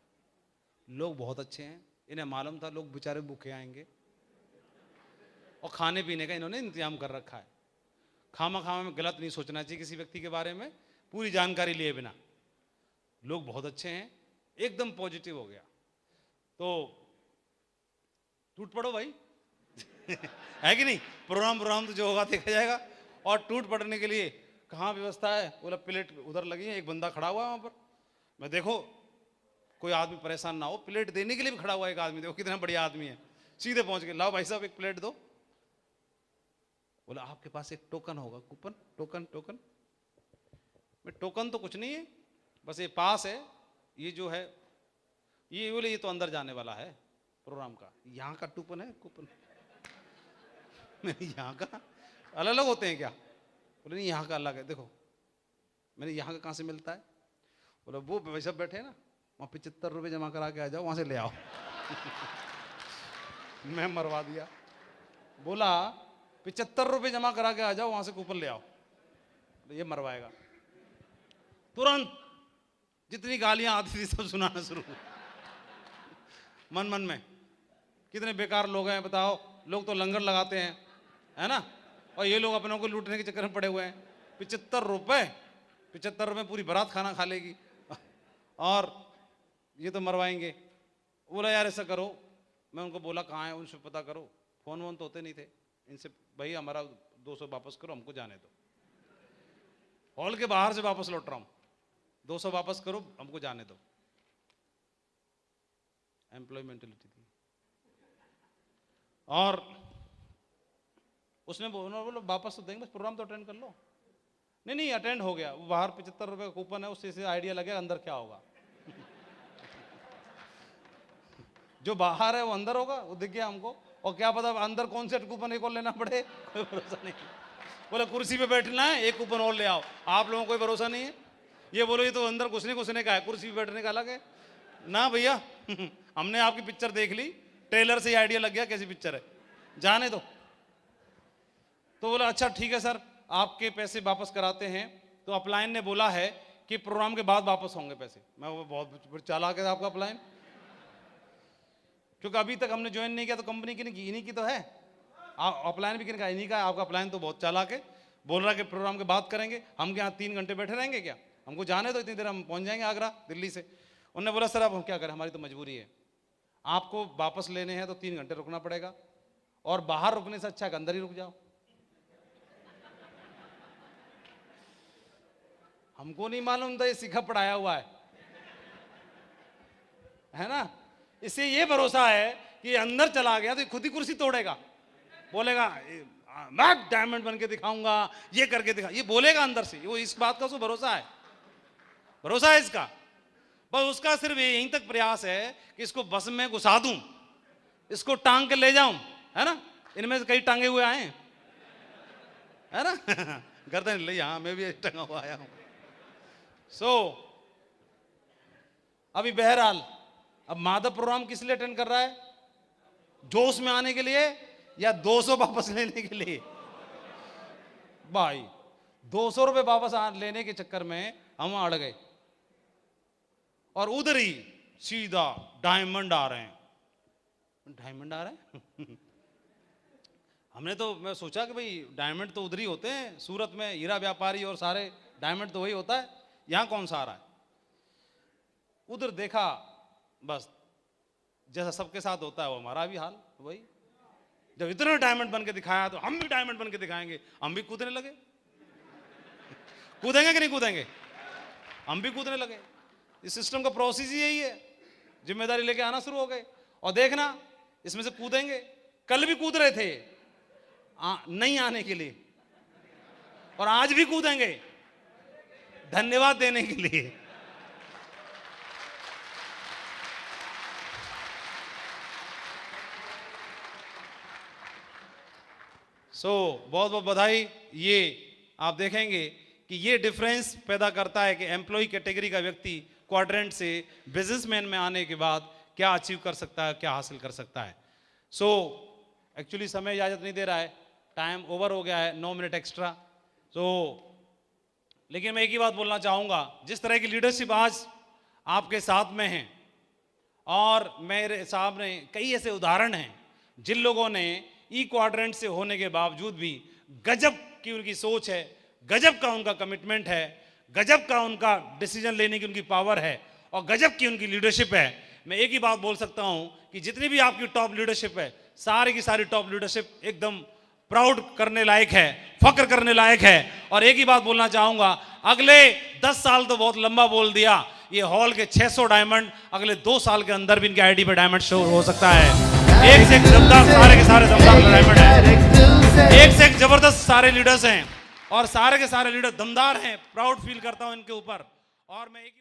[SPEAKER 1] लोग बहुत अच्छे हैं, इन्हें मालूम था लोग बेचारे भूखे आएंगे और खाने पीने का इन्होंने इंतजाम कर रखा है। खामा में गलत नहीं सोचना चाहिए किसी व्यक्ति के बारे में, पूरी जानकारी लिए बिना। लोग बहुत अच्छे हैं, एकदम पॉजिटिव हो गया। तो टूट पड़ो भाई। है कि नहीं? प्रोग्राम तो जो होगा देखा जाएगा। और टूट पड़ने के लिए कहाँ व्यवस्था है? बोला प्लेट उधर लगी है, एक बंदा खड़ा हुआ है वहां पर। मैं देखो कोई आदमी परेशान ना हो, प्लेट देने के लिए भी खड़ा हुआ है एक आदमी, देखो कितना बढ़िया आदमी है। सीधे पहुंच के लाओ भाई साहब एक प्लेट दो। बोला आपके पास एक टोकन होगा, कूपन, टोकन। मैं टोकन तो कुछ नहीं है, बस ये पास है, ये जो है ये बोले ये तो अंदर जाने वाला है प्रोग्राम का, यहाँ का टूपन है कूपन। यहाँ का अलग अलग होते हैं क्या? बोले नहीं यहाँ का अलग है, देखो। मैंने यहाँ का कहाँ से मिलता है? बोला वो भाई साहब बैठे हैं ना वहाँ 75 रुपये जमा करा के आ जाओ, वहाँ से ले आओ। मैं मरवा दिया। बोला 75 रुपये जमा करा के आ जाओ, वहाँ से कूपन ले आओ। ये मरवाएगा। तुरंत जितनी गालियां आती थी सब सुनाना शुरू। मन में कितने बेकार लोग हैं बताओ, लोग तो लंगर लगाते हैं, है ना, और ये लोग अपनों को लूटने के चक्कर में पड़े हुए हैं। 75 रुपये पूरी बारात खाना खा लेगी और ये तो मरवाएंगे। बोला यार ऐसा करो, मैं उनको बोला कहाँ है उनसे पता करो, फोन वोन तो होते नहीं थे इनसे, भाई हमारा 200 वापस करो, हमको जाने दो। हॉल के बाहर से वापस लौट रहा हूं, 200 वापस करो, हमको जाने दो। एम्प्लॉय मेंटेलिटी थी। और उसने बोला वापस तो देंगे, बस प्रोग्राम तो अटेंड कर लो। नहीं अटेंड हो गया। वो बाहर 75 रुपए का कूपन है, उससे से आइडिया लगे अंदर क्या होगा। जो बाहर है वो अंदर होगा, वो दिख गया हमको। और क्या पता अंदर कौन से कूपन एक और लेना पड़े, कोई भरोसा नहीं। बोले कुर्सी पे बैठना है, एक कूपन और ले आओ। आप लोगों को कोई भरोसा नहीं है। ये बोलो ये तो अंदर घुसने का है, कुर्सी पे बैठने का अलग है ना भैया। हमने आपकी पिक्चर देख ली, ट्रेलर से आइडिया लग गया कैसी पिक्चर है, जाने दो। तो बोला अच्छा ठीक है सर, आपके पैसे वापस कराते हैं। तो अपलाइन ने बोला है कि प्रोग्राम के बाद वापस होंगे पैसे। मैं वो बहुत चालाक है आपका अपलाइन, क्योंकि अभी तक हमने ज्वाइन नहीं किया तो कंपनी की नहीं, इन्हीं की तो है। अपलाइन भी किनका? इन्हीं का। आपका अपलाइन तो बहुत चालाक है, बोल रहा है कि प्रोग्राम के बाद करेंगे। हम क्या 3 घंटे बैठे रहेंगे क्या? हमको जाने दो, इतनी देर हम पहुंच जाएंगे आगरा दिल्ली से। उन्होंने बोला सर अब हम क्या करें, हमारी तो मजबूरी है, आपको वापस लेने हैं तो 3 घंटे रुकना पड़ेगा, और बाहर रुकने से अच्छा है अंदर ही रुक जाओ। हमको नहीं मालूम था ये सीखा पढ़ाया हुआ है ना। इससे ये भरोसा है कि अंदर चला गया तो खुद ही कुर्सी तोड़ेगा, बोलेगा मैं डायमंड बन के दिखाऊंगा, ये करके दिखा, ये बोलेगा अंदर से। वो इस बात का उसको भरोसा है इसका। बस उसका सिर्फ यहीं तक प्रयास है कि इसको बस में घुसा दूं, इसको टांग के ले जाऊं, है ना। इनमें से कई टांगे हुए आए हैं, है ना। गर्दन ले, हाँ मैं भी टंगा हुआ आया हूं। अभी बहरहाल अब माधव प्रोग्राम किस लिए अटेंड कर रहा है? जोश में आने के लिए या 200 वापस लेने के लिए? भाई 200 रुपए वापस लेने के चक्कर में हम अड़ गए, और उधर ही सीधा डायमंड आ रहे हैं। डायमंड आ रहे हैं। हमने तो मैं सोचा कि भाई डायमंड तो उधर ही होते हैं, सूरत में हीरा व्यापारी और सारे डायमंड तो वही होता है, यहां कौन सा आ रहा है? उधर देखा, बस जैसा सबके साथ होता है वो हमारा भी हाल वही। जब इतने डायमंड बन के दिखाया तो हम भी डायमंड बन के दिखाएंगे, हम भी कूदने लगे। कूदेंगे कि नहीं कूदेंगे? हम भी कूदने लगे। इस सिस्टम का प्रोसेस ही यही है, जिम्मेदारी लेके आना शुरू हो गए और देखना इसमें से कूदेंगे। कल भी कूद रहे थे नहीं आने के लिए और आज भी कूदेंगे धन्यवाद देने के लिए। बहुत बहुत बधाई। ये आप देखेंगे कि ये डिफरेंस पैदा करता है कि एम्प्लॉय कैटेगरी का व्यक्ति क्वाड्रेंट से बिजनेसमैन में आने के बाद क्या अचीव कर सकता है, क्या हासिल कर सकता है। एक्चुअली समय इजाजत नहीं दे रहा है, टाइम ओवर हो गया है, 9 मिनट एक्स्ट्रा। लेकिन मैं एक ही बात बोलना चाहूंगा, जिस तरह की लीडरशिप आज आपके साथ में है और मेरे सामने कई ऐसे उदाहरण हैं जिन लोगों ने ई क्वाड्रेंट से होने के बावजूद भी गजब की उनकी सोच है, गजब का उनका कमिटमेंट है, गजब का उनका डिसीजन लेने की उनकी पावर है और गजब की उनकी लीडरशिप है। मैं एक ही बात बोल सकता हूं कि जितनी भी आपकी टॉप लीडरशिप है, सारी की सारी टॉप लीडरशिप एकदम प्राउड करने लायक है, फक्र करने लायक है। और एक ही बात बोलना चाहूंगा, अगले 10 साल तो बहुत लंबा बोल दिया, ये हॉल के 600 डायमंड अगले 2 साल के अंदर भी इनके आईडी पे डायमंड शो हो सकता है। एक से एक दमदार, सारे के सारे दमदार डायमंड है, एक से एक जबरदस्त सारे लीडर्स हैं और सारे के सारे लीडर दमदार हैं। प्राउड फील करता हूं इनके ऊपर। और मैं एक